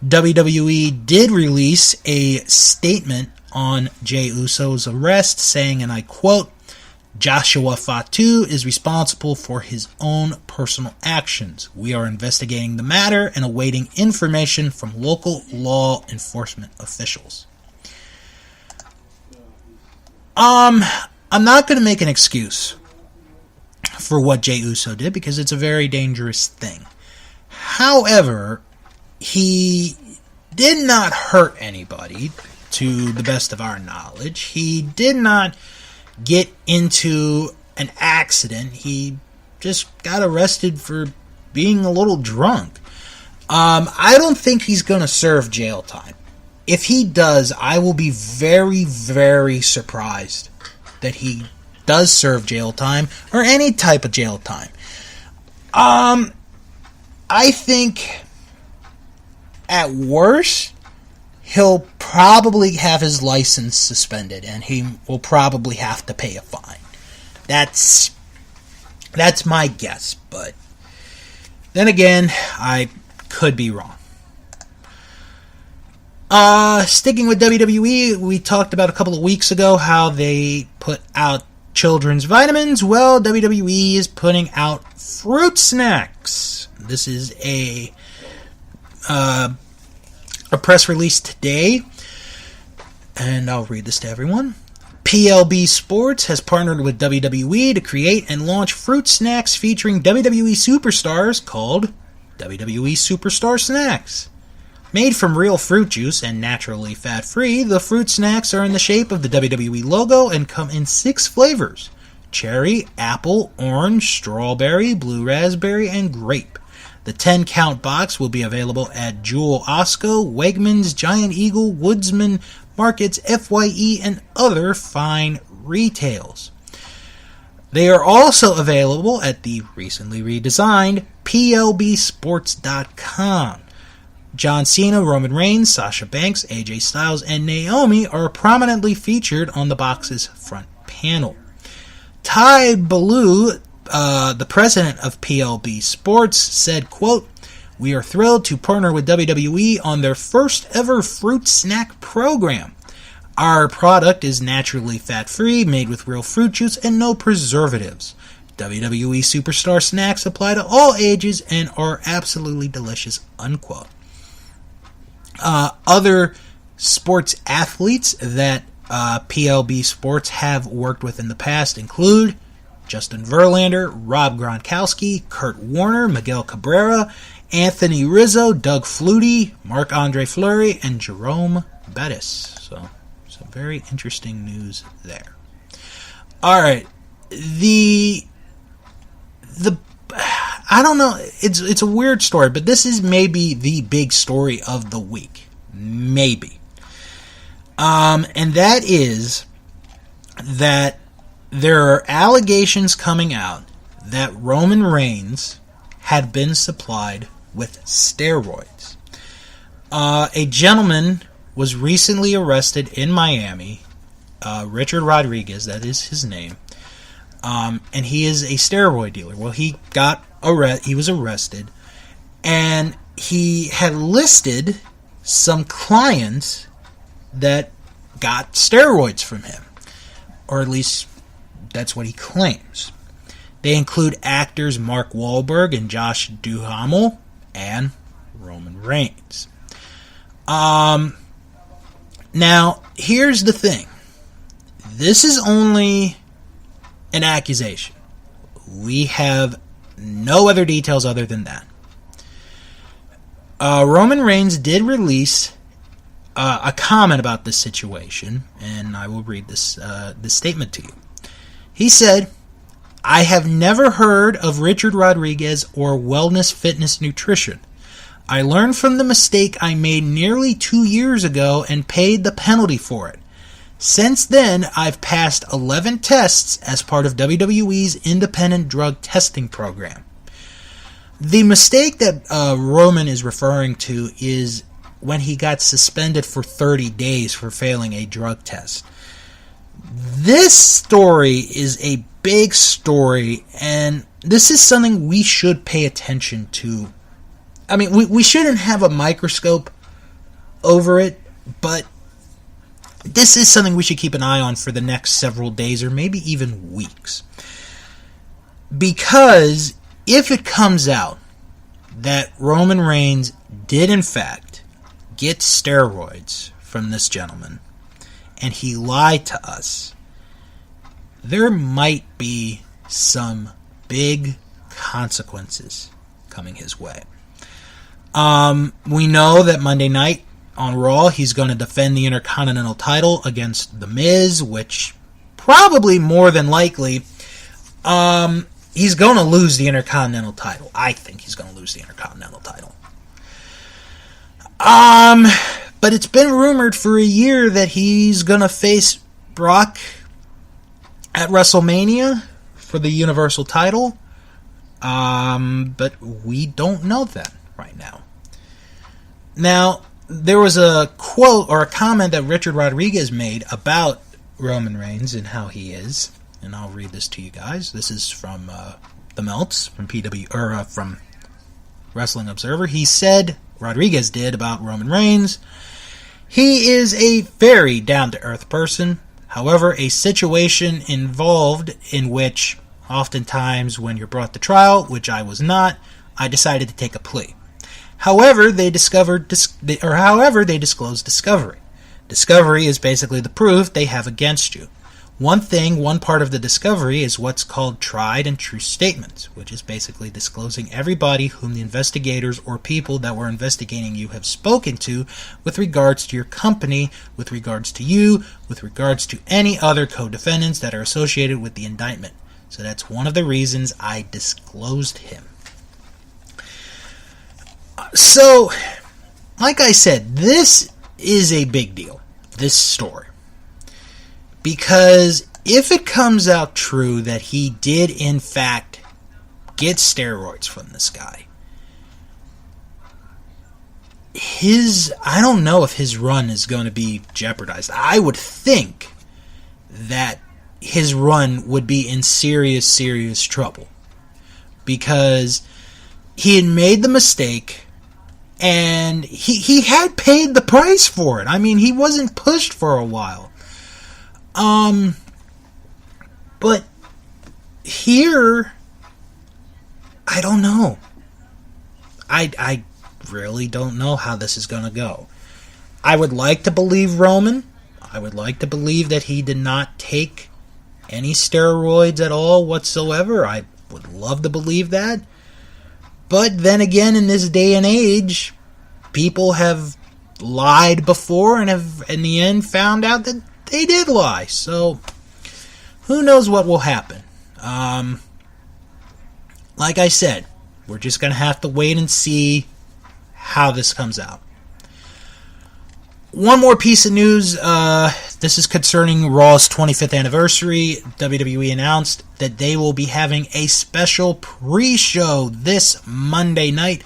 WWE did release a statement on Jey Uso's arrest, saying, and I quote, "Joshua Fatu is responsible for his own personal actions. We are investigating the matter and awaiting information from local law enforcement officials." I'm not going to make an excuse for what Jey Uso did because it's a very dangerous thing. However, he did not hurt anybody, to the best of our knowledge. He did not get into an accident. He just got arrested for being a little drunk. I don't think he's going to serve jail time. If he does, I will be very, very surprised that he does serve jail time or any type of jail time. I think at worst, he'll probably have his license suspended and he will probably have to pay a fine. That's my guess, but then again, I could be wrong. Sticking with WWE, we talked about a couple of weeks ago how they put out children's vitamins. Well, WWE is putting out fruit snacks. This is a press release today, and I'll read this to everyone. PLB Sports has partnered with WWE to create and launch fruit snacks featuring WWE superstars called WWE Superstar Snacks. Made from real fruit juice and naturally fat-free, the fruit snacks are in the shape of the WWE logo and come in 6 flavors: cherry, apple, orange, strawberry, blue raspberry, and grape. The 10-count box will be available at Jewel Osco, Wegmans, Giant Eagle, Woodsman, Markets, FYE, and other fine retails. They are also available at the recently redesigned PLBSports.com. John Cena, Roman Reigns, Sasha Banks, AJ Styles, and Naomi are prominently featured on the box's front panel. Ty Ballou, the president of PLB Sports, said, quote, "We are thrilled to partner with WWE on their first ever fruit snack program. Our product is naturally fat-free, made with real fruit juice and no preservatives. WWE Superstar Snacks apply to all ages and are absolutely delicious," unquote. Other sports athletes that PLB Sports have worked with in the past include Justin Verlander, Rob Gronkowski, Kurt Warner, Miguel Cabrera, Anthony Rizzo, Doug Flutie, Marc-Andre Fleury, and Jerome Bettis. So, some very interesting news there. All right, I don't know. It's a weird story, but this is maybe the big story of the week. Maybe. And that is that there are allegations coming out that Roman Reigns had been supplied with steroids. A gentleman was recently arrested in Miami Richard Rodriguez, that is his name, and he is a steroid dealer. Well, he was arrested, and he had listed some clients that got steroids from him, or at least that's what he claims. They include actors Mark Wahlberg and Josh Duhamel and Roman Reigns. Now, here's the thing. This is only an accusation. We have no other details other than that. Roman Reigns did release a comment about this situation, and I will read this statement to you. He said, "I have never heard of Richard Rodriguez or Wellness Fitness Nutrition. I learned from the mistake I made nearly 2 years ago and paid the penalty for it. Since then, I've passed 11 tests as part of WWE's independent drug testing program." The mistake that Roman is referring to is when he got suspended for 30 days for failing a drug test. This story is a big story, and this is something we should pay attention to. I mean, we shouldn't have a microscope over it, but this is something we should keep an eye on for the next several days or maybe even weeks. Because if it comes out that Roman Reigns did in fact get steroids from this gentleman and he lied to us, there might be some big consequences coming his way. We know that Monday night on Raw, he's going to defend the Intercontinental title against The Miz, which probably more than likely, he's going to lose the Intercontinental title. I think he's going to lose the Intercontinental title. But it's been rumored for a year that he's going to face Brock at WrestleMania for the Universal title. But we don't know that right now. Now, there was a quote or a comment that Richard Rodriguez made about Roman Reigns and how he is, and I'll read this to you guys. This is from the Melts from from Wrestling Observer. He said, Rodriguez did, about Roman Reigns, "He is a very down-to-earth person. However, a situation involved in which, oftentimes when you're brought to trial, which I was not, I decided to take a plea. However, they disclosed discovery. Discovery is basically the proof they have against you. One part of the discovery is what's called tried and true statements, which is basically disclosing everybody whom the investigators or people that were investigating you have spoken to with regards to your company, with regards to you, with regards to any other co-defendants that are associated with the indictment. So that's one of the reasons I disclosed him." So, like I said, this is a big deal, this story. Because if it comes out true that he did, in fact, get steroids from this guy, I don't know if his run is going to be jeopardized. I would think that his run would be in serious, serious trouble. Because he had made the mistake, and he had paid the price for it. I mean, he wasn't pushed for a while. But here, I don't know. I really don't know how this is going to go. I would like to believe Roman. I would like to believe that he did not take any steroids at all whatsoever. I would love to believe that. But then again, in this day and age, people have lied before and have, in the end, found out that they did lie. So, who knows what will happen. Like I said, we're just going to have to wait and see how this comes out. One more piece of news. This is concerning Raw's 25th anniversary. WWE announced that they will be having a special pre-show this Monday night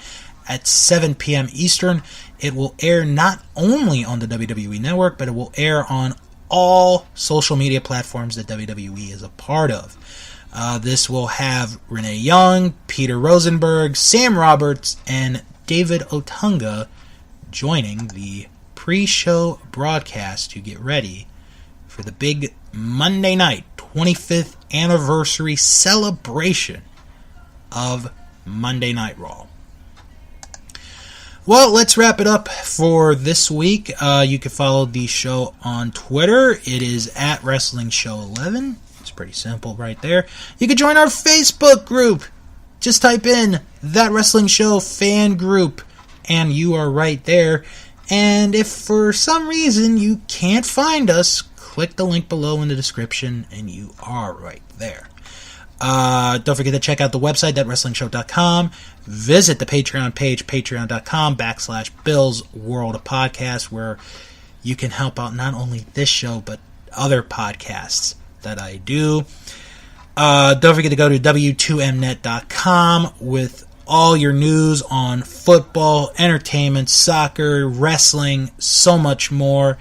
at 7 p.m. Eastern. It will air not only on the WWE Network, but it will air on all social media platforms that WWE is a part of. This will have Renee Young, Peter Rosenberg, Sam Roberts, and David Otunga joining the pre-show broadcast to get ready for the big Monday night 25th anniversary celebration of Monday Night Raw. Well, let's wrap it up for this week. You can follow the show on Twitter. It is at Wrestling Show 11. It's pretty simple right there. You can join our Facebook group. Just type in That Wrestling Show fan group, and you are right there. And if for some reason you can't find us, click the link below in the description, and you are right there. Don't forget to check out the website, thatwrestlingshow.com. Visit the Patreon page, patreon.com/Bill's World of Podcasts, where you can help out not only this show, but other podcasts that I do. Don't forget to go to w2mnet.com with all your news on football, entertainment, soccer, wrestling, so much more.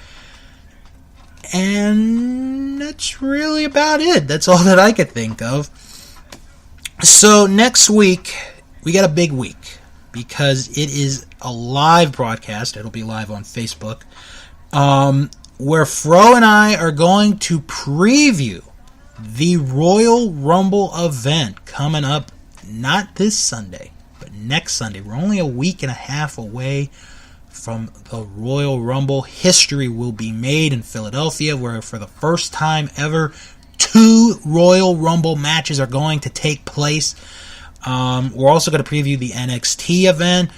And that's really about it. That's all that I could think of. So next week, we got a big week because it is a live broadcast. It'll be live on Facebook, where Fro and I are going to preview the Royal Rumble event coming up not this Sunday, but next Sunday. We're only a week and a half away from the Royal Rumble. History will be made in Philadelphia, where for the first time ever, 2 Royal Rumble matches are going to take place. We're also going to preview the NXT event,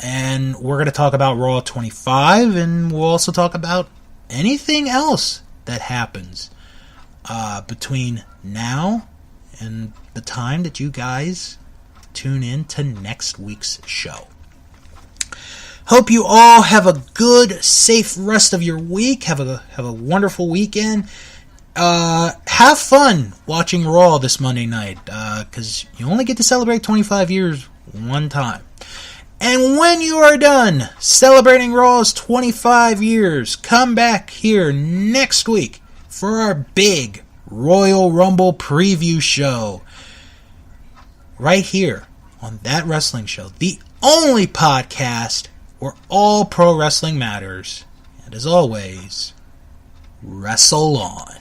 and we're going to talk about Raw 25, and we'll also talk about anything else that happens between now and the time that you guys tune in to next week's show. Hope you all have a good, safe rest of your week. Have a wonderful weekend. Have fun watching Raw this Monday night, because you only get to celebrate 25 years one time. And when you are done celebrating Raw's 25 years, come back here next week for our big Royal Rumble preview show. Right here on That Wrestling Show, the only podcast where all pro wrestling matters. And as always, wrestle on.